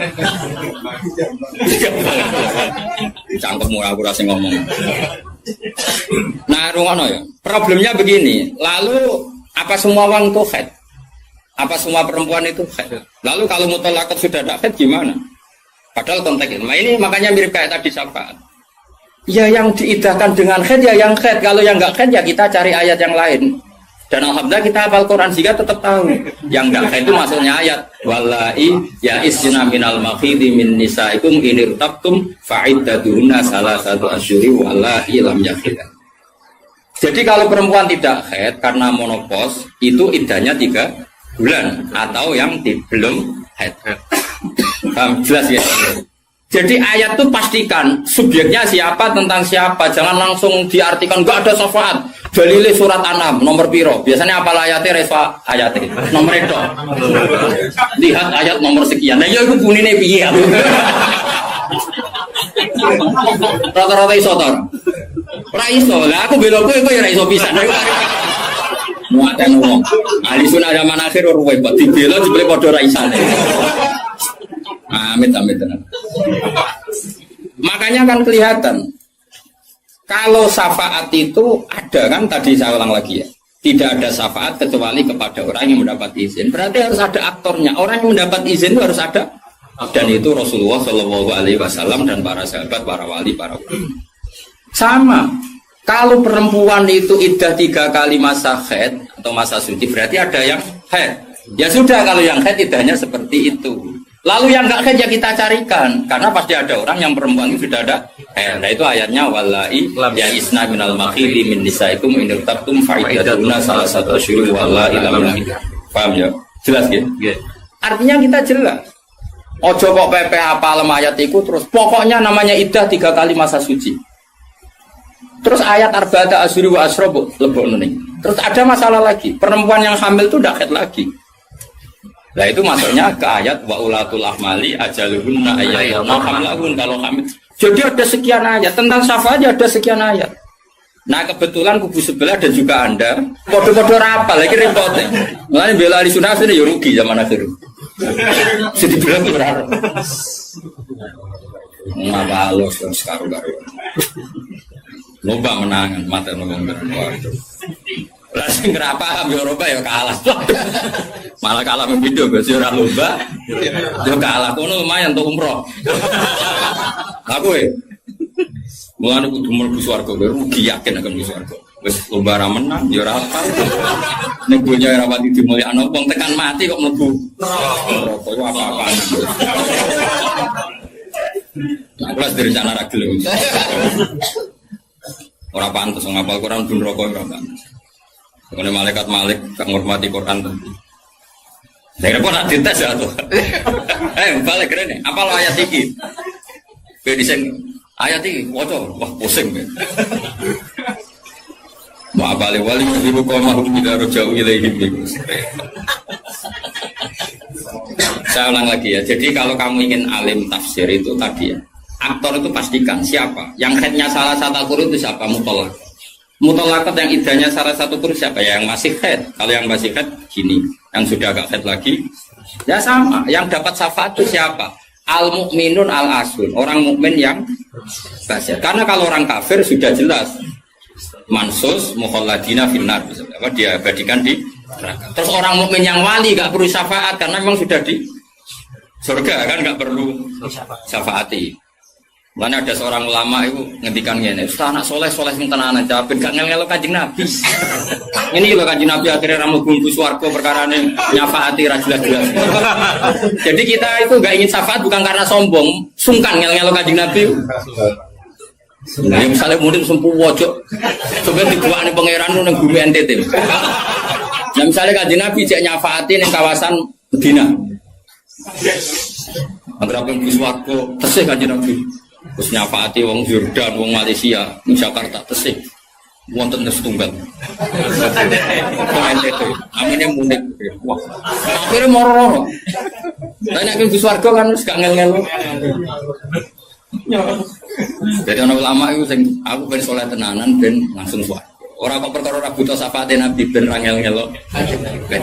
Cangkemmu aku rasa ngomong. Nah, rungono ya. Problemnya begini. Lalu apa semua orang itu haid? Apa semua perempuan itu haid? Lalu kalau mutallaqat sudah tidak haid gimana? Padahal konteks ini makanya mirip kayak tadi syafaat. Ya yang diidahkan dengan haid ya yang haid. Kalau yang enggak haid ya kita cari ayat yang lain. Dan alhamdulillah kita hafal Quran sehingga tetap tahu yang enggak haid itu maksudnya ayat wallahi ya isna minal makhidi min nisaikum in irtabtum fa'iddatuhunna salasatu asyhuri wallahi lam yahid. Jadi kalau perempuan tidak haid karena menopause itu iddahnya 3 bulan atau yang belum haid. Paham jelas ya? Jadi ayat itu pastikan subjeknya siapa tentang siapa, jangan langsung diartikan enggak ada syafaat. Dalile surat An'am nomor piro? Biasanya apa ayatnya refa ayatnya nomor itu. Lihat ayat nomor sekian. Nah, ya iku bunine piye? Rata-rata iso to. Ora iso. Lah aku bela kowe ya ora iso pisan. Muaten wong. Ahli sunah zaman akhir ruwet, dibela jebule padha ra isane. Amit. Makanya kan kelihatan kalau syafaat itu ada kan tadi saya ulang lagi ya. Tidak ada syafaat kecuali kepada orang yang mendapat izin. Berarti harus ada aktornya. Orang yang mendapat izin itu harus ada. Dan itu Rasulullah Shallallahu Alaihi Wasallam dan para sahabat, para wali, para ulama. Sama. Kalau perempuan itu iddah 3 kali masa haid atau masa suci berarti ada yang haid. Ya sudah kalau yang haid iddahnya seperti itu. Lalu yang enggak haid ya kita carikan karena pasti ada orang yang perempuan itu sudah ada. Nah itu ayatnya wallahi ya isna minal makhidi min nisaikum in irtabtum fa'iddatuna salasatu asyhur wallahi lam yahid. Paham ya? Jelas gitu. Artinya kita jelas. Ojo kok PP apa ayat itu terus pokoknya namanya iddah 3 kali masa suci. Terus ayat arba'ata asyhur wa asrobu lebokno ning. Terus ada masalah lagi, perempuan yang hamil itu tidak haid lagi. Nah itu masuknya ke ayat wa ulatul ahmali ajaluhunna ayyatuna hamlahun kalau hamil. Jadi ada sekian ayat tentang syafaat ada sekian ayat. Nah kebetulan kubu sebelah dan juga Anda podo-podo rapal lagi repotnya. Mulanya bela ahli sunnah ini ya rugi zaman akhir. Jadi bilang berharap. Ngapa lo sekarang-karang. Loba menangan mata ngomong waduh. Lah sing ora paham yo Eropa ya kalah. Malah kalah video Gus ora lomba. Yo kalah kono lumayan untuk umroh. Aku mulane kudu mlebu swarga rugi yakin akan mlebu swarga. Wis lomba ra menang ya ora apa. Nek dunya ora pati dimulyakno wong tekan mati kok mlebu neraka yo apa-apaan. Nah, kelas dari sana ra gelem. Ora pantes ngapal Quran pun neraka ora pantes. Karena malaikat Malik tak menghormati Quran tentu. Saya kira nak dites ya tuh. Balik keren nih. Apa lo ayat ini? Desain ayat ini, wah pusing. Mau balik wali ibu kau mahu tidak jauh ilaihim. Saya ulang lagi ya. Jadi kalau kamu ingin alim tafsir itu tadi ya. Aktor itu pastikan siapa. Yang headnya salah satu Al-Qur'an itu siapa? Mutolak. Mutolakat yang idahnya salah satu kurus siapa ya? Yang masih head. Kalau yang masih head gini, yang sudah agak head lagi, ya sama. Yang dapat syafaat itu siapa? Al mukminun al asun, orang mukmin yang basir. Karena kalau orang kafir sudah jelas mansus mukhalladina finnar, apa dia abadikan di neraka. Terus orang mukmin yang wali gak perlu syafaat karena memang sudah di surga kan gak perlu syafaati. Mana ada seorang ulama itu ngendikan gini, Ustaz anak soleh sing tenanan jawabin gak ngel-ngelo Kanjeng Nabi. Ini loh Kanjeng Nabi akhirnya ramu bumbu swarga perkara ini nyafaati ra jelas-jelas. Jadi kita itu gak ingin syafaat bukan karena sombong, sungkan ngel-ngelo Kanjeng Nabi. Nah, misalnya murid sempuh wojok, coba dibuat nih pangeran nang bumi NTT. Nah misalnya Kanjeng Nabi cek nyafaati ning kawasan Medina. Agar apa bumbu swarga tesih Kanjeng Nabi. Terus nyafaati wong Jordan, wong Malaysia, wong Jakarta tesih. Wonten setunggal. Aminnya munik. Wah. Akhirnya moro-moro. Lah nek ke swarga kan wis gak ngel-ngel. Jadi ana ulama iku sing aku ben saleh tenanan ben langsung swarga. Ora kok perkara ora buta syafaate Nabi ben ra ngel-ngel. Ben.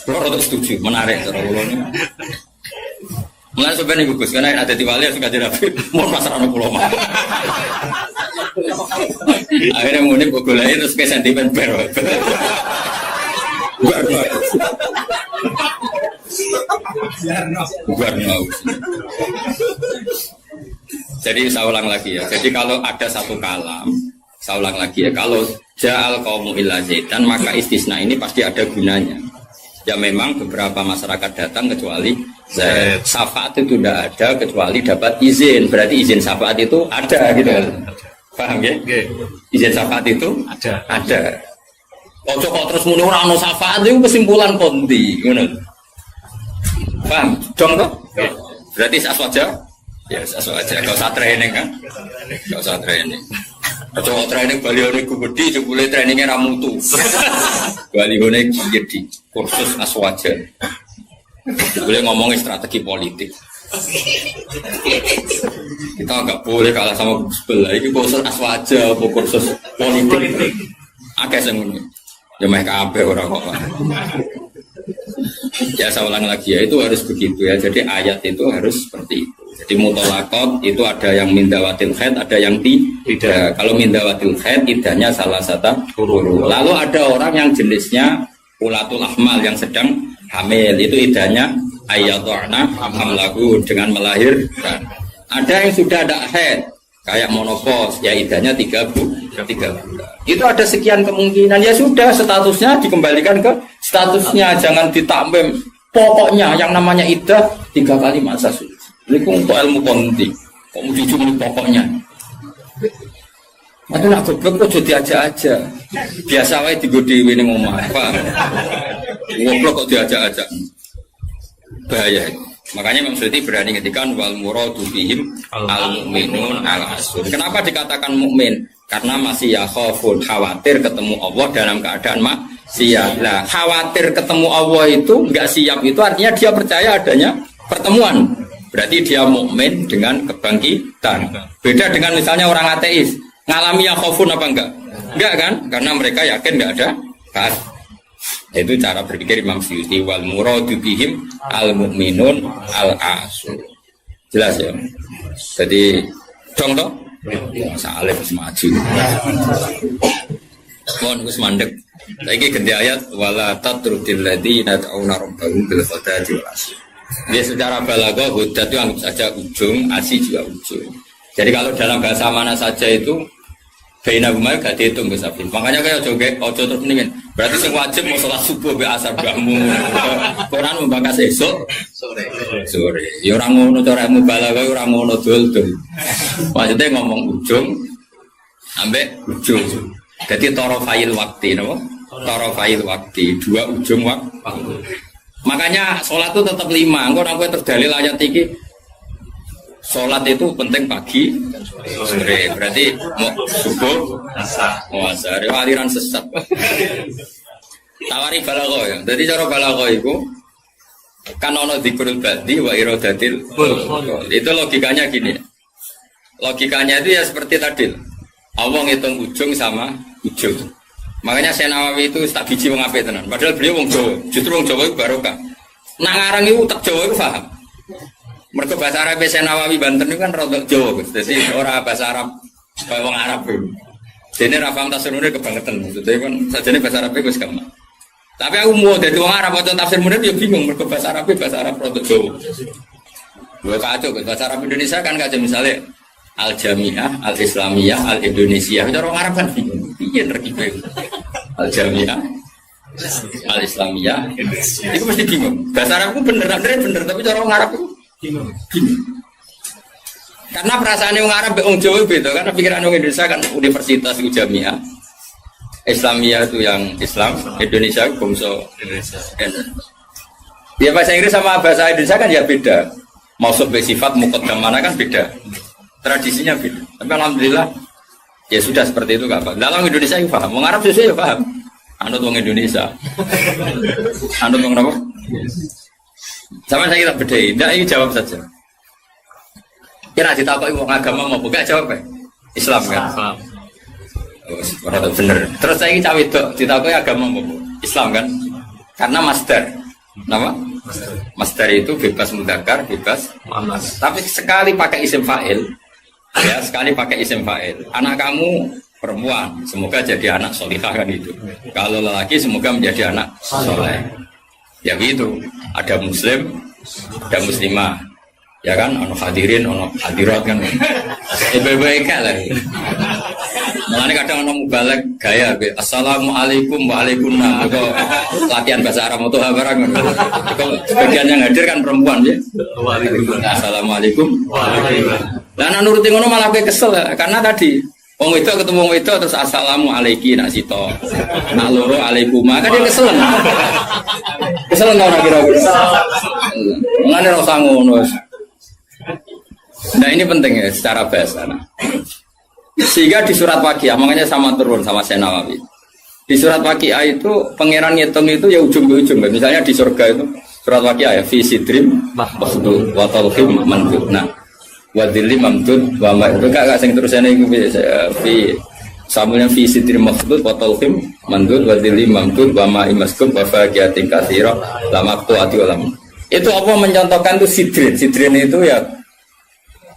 Kalau setuju, menarik cara kula. Mulai sebenarnya bagus karena ada di wali harus ngajar Nabi mau pasar anak pulau mah. Akhirnya munik gulai terus ke sentimen ber. Guarno. Jadi saya ulang lagi ya. Jadi kalau ada satu kalam, saya ulang lagi ya. Kalau ja'al qaumu illa zaidan maka istisna ini pasti ada gunanya. Ya memang beberapa masyarakat datang kecuali syafaat itu tidak ada kecuali dapat izin. Berarti izin syafaat itu ada gitu. Paham ya? Izin syafaat itu ada. Ojo kok terus muni ora ono syafaat itu kesimpulan konti, ngono. Paham? Dong toh? Berarti aswaja? Ya aswaja. Enggak usah training kan? Enggak usah training. Ojo training balione gede jebule trainingnya ra mutu. Balione jadi kursus aswaja. Boleh ngomongin strategi politik. Kita nggak boleh kalah sama sebelah. Ini kursus aswaja, kursus politik. Akeh semuanya. Ya mereka kabeh orang kok. Ya saya ulang lagi ya itu harus begitu ya. Jadi ayat itu harus seperti itu. Jadi mutolakot itu ada yang mindawatil khaid, ada yang tidak. Kalau mindawatil khaid idahnya salah satu huruf. Lalu ada orang yang jenisnya ulatul ahmal yang sedang hamil itu idahnya ayatu'na hamlahu dengan melahirkan. Ada yang sudah ada haid kayak monopos ya idahnya 3 bulan. Itu ada sekian kemungkinan ya sudah statusnya dikembalikan ke statusnya jangan ditambahin. Pokoknya yang namanya idah 3 kali masa suci. Ini untuk ilmu konti. Kok mau dicuri pokoknya? Aduh nak goblok kok jadi aja. Biasa wae digodewi ning omah. Apa? Goblok kok diajak-ajak. Bahaya. Makanya Imam Suyuti berani ngetikan wal muradu bihim al mukminun al asun. Kenapa dikatakan mukmin? Karena masih ya khofun, khawatir ketemu Allah dalam keadaan maksiat. Nah, khawatir ketemu Allah itu nggak siap itu artinya dia percaya adanya pertemuan. Berarti dia mukmin dengan kebangkitan. Beda dengan misalnya orang ateis, ngalami yang khofun apa enggak? Enggak kan? Karena mereka yakin enggak ada kan. Itu cara berpikir Imam Suyuti, wal muradu bihim al mukminun al asu. Jelas ya. Jadi dong toh? Saleh wis maju. Mohon wis mandek. Saiki ganti ayat wala tatrudil ladzina ta'una rabbahum bil ghadati wal asyi. Dia secara balaghah hudat itu anggap saja ujung, asyi juga ujung. Jadi kalau dalam bahasa mana saja itu baina huma gak dihitung Gus Afif. Makanya kayak ojo terus mendingin. Berarti sing wajib mau salat subuh be asar bahmu. Quran membahas esuk sore. Ya ora ngono cara balaghah ora ngono dul-dul. Maksudnya ngomong ujung ambek ujung. Jadi torofail waktu, no? Torofail waktu, dua ujung waktu. Makanya sholat itu tetap 5. Engkau namanya terdalil ayat ini. Sholat itu penting pagi, sore. Berarti mau subuh, mau asar. Aliran sesat. Tawari balaghah ya. Jadi cara balaghah itu kan ono dzikrul badi wa iradatil. Itu logikanya gini. Logikanya itu ya seperti tadi. Allah ngitung ujung sama ujung. Makanya Syekh Nawawi itu tak biji wong apik tenan. Padahal beliau wong Jawa. Justru wong Jawa itu barokah. Nang ngarang iku tak Jawa iku paham. Mergo bahasa Arab Syekh Nawawi Banten itu kan rodok Jawa, Gus. Dadi ora bahasa Arab kaya wong Arab iku. Dene ra paham tafsirune kebangetan. Maksudnya kan sajane bahasa Arab iku wis gampang. Tapi aku mau dadi wong Arab waca tafsir munir ya bingung mergo bahasa Arab rodok Jawa. Dua kacau bahasa Arab Indonesia kan kacau misalnya Al-Jami'ah, Al-Islamiyah, Al-Indonesia. Itu orang Arab kan bingung. Iya terkibir. Al-Jami'ah, Al-Islamiyah. Itu mesti bingung. Bahasa Arab itu bener, tapi orang Arab itu bingung. Karena perasaan orang Arab orang Jawa beda. Karena pikiran orang Indonesia kan universitas itu Jami'ah. Islamiyah itu yang Islam, Indonesia itu bangsa Indonesia. Ya bahasa Inggris sama bahasa Indonesia kan ya beda. Maksud bersifat muqaddam mana kan beda. Tradisinya beda. Tapi alhamdulillah ya sudah seperti itu gak apa. Dalam Indonesia yang paham, orang Arab sesuai ya paham. Anut orang Indonesia. Anut orang apa? Sama saya kita bedai. Nah ini jawab saja. Kira ditakuti orang agama mau buka jawab ya? Islam kan? Oh, bener. Terus saya ini cawe itu ditakuti agama mau Islam kan? Karena masdar. Nama? Masdar itu bebas mudzakkar, bebas muannas. Tapi sekali pakai isim fa'il. Ya, sekali pakai isim fa'il. Anak kamu perempuan, semoga jadi anak solihah kan itu. Kalau lelaki semoga menjadi anak soleh. Ya gitu. Ada muslim, ada muslimah. Ya kan, ono hadirin, ono hadirat kan. Baik-baik lah. Makanya kadang ono mubalek gaya. Assalamualaikum waalaikumsalam. Itu latihan bahasa Arab atau barang. Sebagian yang hadir kan perempuan ya. Assalamualaikum. Dan nurutin ngono malah gue kesel ya. Karena tadi wong itu ketemu wong itu terus assalamualaikum nak sito. Nak loro alaikuma kan dia kesel. Kesel ora kira-kira. Mulane ora usah ngono. Nah ini penting ya secara bahasa. Sehingga di surat Waqiah, makanya sama turun sama Syekh Nawawi. Di surat Waqiah itu pangeran ngitung itu ya ujung ke ujung. Misalnya di surga itu surat Waqiah ya fi sidrim mahmud wa talhim mandud. Nah, wa dhillim mamdud wa ma itu gak sing terusane iku fi samulnya fi sidrim mahmud wa talhim mandud wa dhillim mamdud wa ma imaskub wa faqiyatin katsira la maqtu'ati ulam. Itu apa mencontohkan itu sidrin. Sidrin itu ya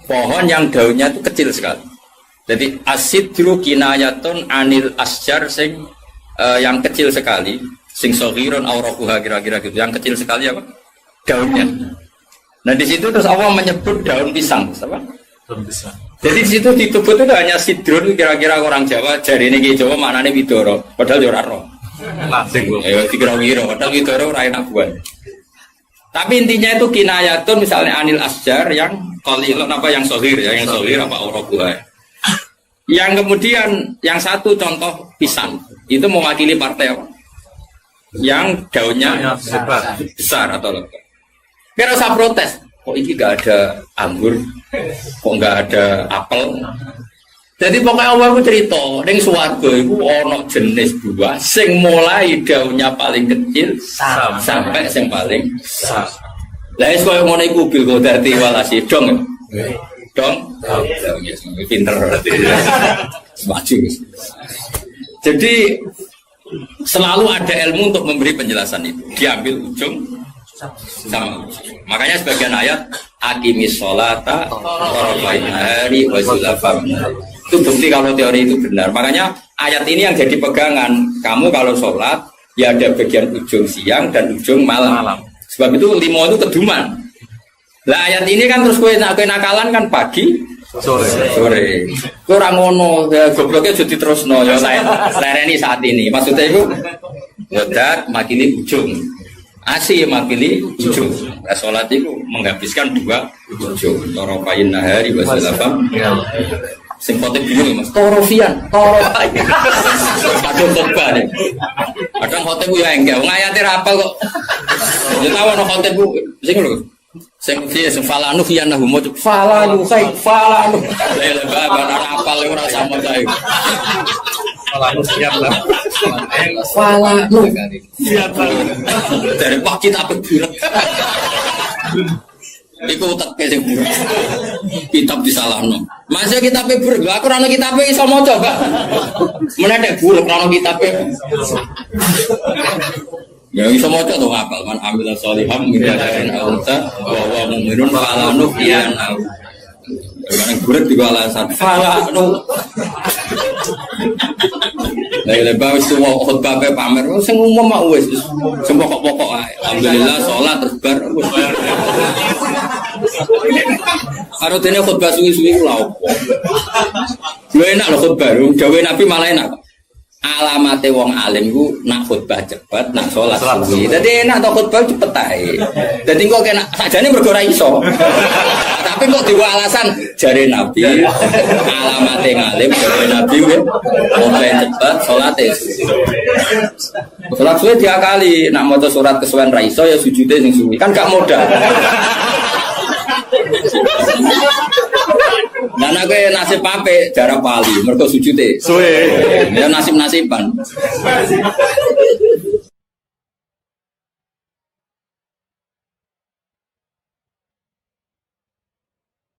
pohon yang daunnya itu kecil sekali. Jadi asidru kinayatun anil asjar sing yang kecil sekali, sing sohiron aurakuha kira-kira gitu, yang kecil sekali apa? Daunnya. Nah di situ terus Allah menyebut daun pisang, apa? Daun pisang. Jadi di situ di tubuh itu hanya sidrun kira-kira orang Jawa, jari ini Jawa maknanya widoro, padahal ora roh. Dikira wiro, padahal widoro ora enak buat. Tapi intinya itu kinayatun misalnya anil asjar yang qalilun apa yang sohir ya, yang sohir apa aurakuha. Yang kemudian yang satu contoh pisang itu mewakili partai apa? Yang daunnya besar atau lebat. Kira usah protes. Kok ini gak ada anggur? Kok gak ada apel? Jadi pokoknya Allah ku cerita, ning swarga iku ana jenis buah sing mulai daunnya paling kecil sampai sing paling besar. Lah wis koyo ngono iku bil godati walasi dong. Dong. Pinter berarti. Maju. Jadi selalu ada ilmu untuk memberi penjelasan itu. Diambil ujung sama. Makanya sebagian ayat aqimis sholata tarafain nahari wa zulafam. Itu bukti kalau teori itu benar. Makanya ayat ini yang jadi pegangan. Kamu kalau sholat, ya ada bagian ujung siang dan ujung malam. Sebab itu 5 itu keduman. Lah ayat ini kan terus kue nakalan kan pagi, sore. Kue orang ngono, ya gobloknya jadi terus no. Ya saya lereni saat ini. Maksudnya itu, wadat makili ujung. Asih makili ujung. Nah, sholat itu menghabiskan 2 ujung. Tarafain nahari wa zulafam. Sing khotib bingung Mas. Torofian. Kadang khotbah nih. Kadang khotib ya enggak. Ngayate ra apal kok. Ya tahu ana khotib sing lho. Sing falanu fiyanahu mo falanu kai falanu. Lah babar ora apal ora sama kae. Falanu siap lah. Falanu. Siap. Dari pak kita beburat. Iku teke sing buruk. Kitab disalahno. Masih kitabe buruk. Aku ora ono kitabe iso maca, Pak. Menedek buruk ora ono kitabe. Ya iso maca to ngapal man amil sholiham min dzakarin aw unsa wa huwa mu'minun fala nuhyiyanna. Karena buruk juga alasan fala nu. Lah lebar wis khotbah pamer sing umum mak wis pokok-pokok ae. Alhamdulillah salat terus bar. Karo dene khotbah suwi-suwi ku lha opo. Lho enak lho khotbah, gawe Nabi malah enak. Alamate wong alim ku nak khotbah cepet, nak salat suwi. Dadi enak to khotbah cepet ae. Dadi kok kena sakjane mergo ora iso. Tapi kok diwa alasan jare Nabi alamate ngalim jare Nabi khotbah cepet, salate suwi. Salat suwi diakali, nak maca surat kesuwen ra iso ya sujude sing suwi. Kan gak modal. Nah, aku nasib pape jarak pali, mereka sujute. Suwe. Ya nasib-nasiban.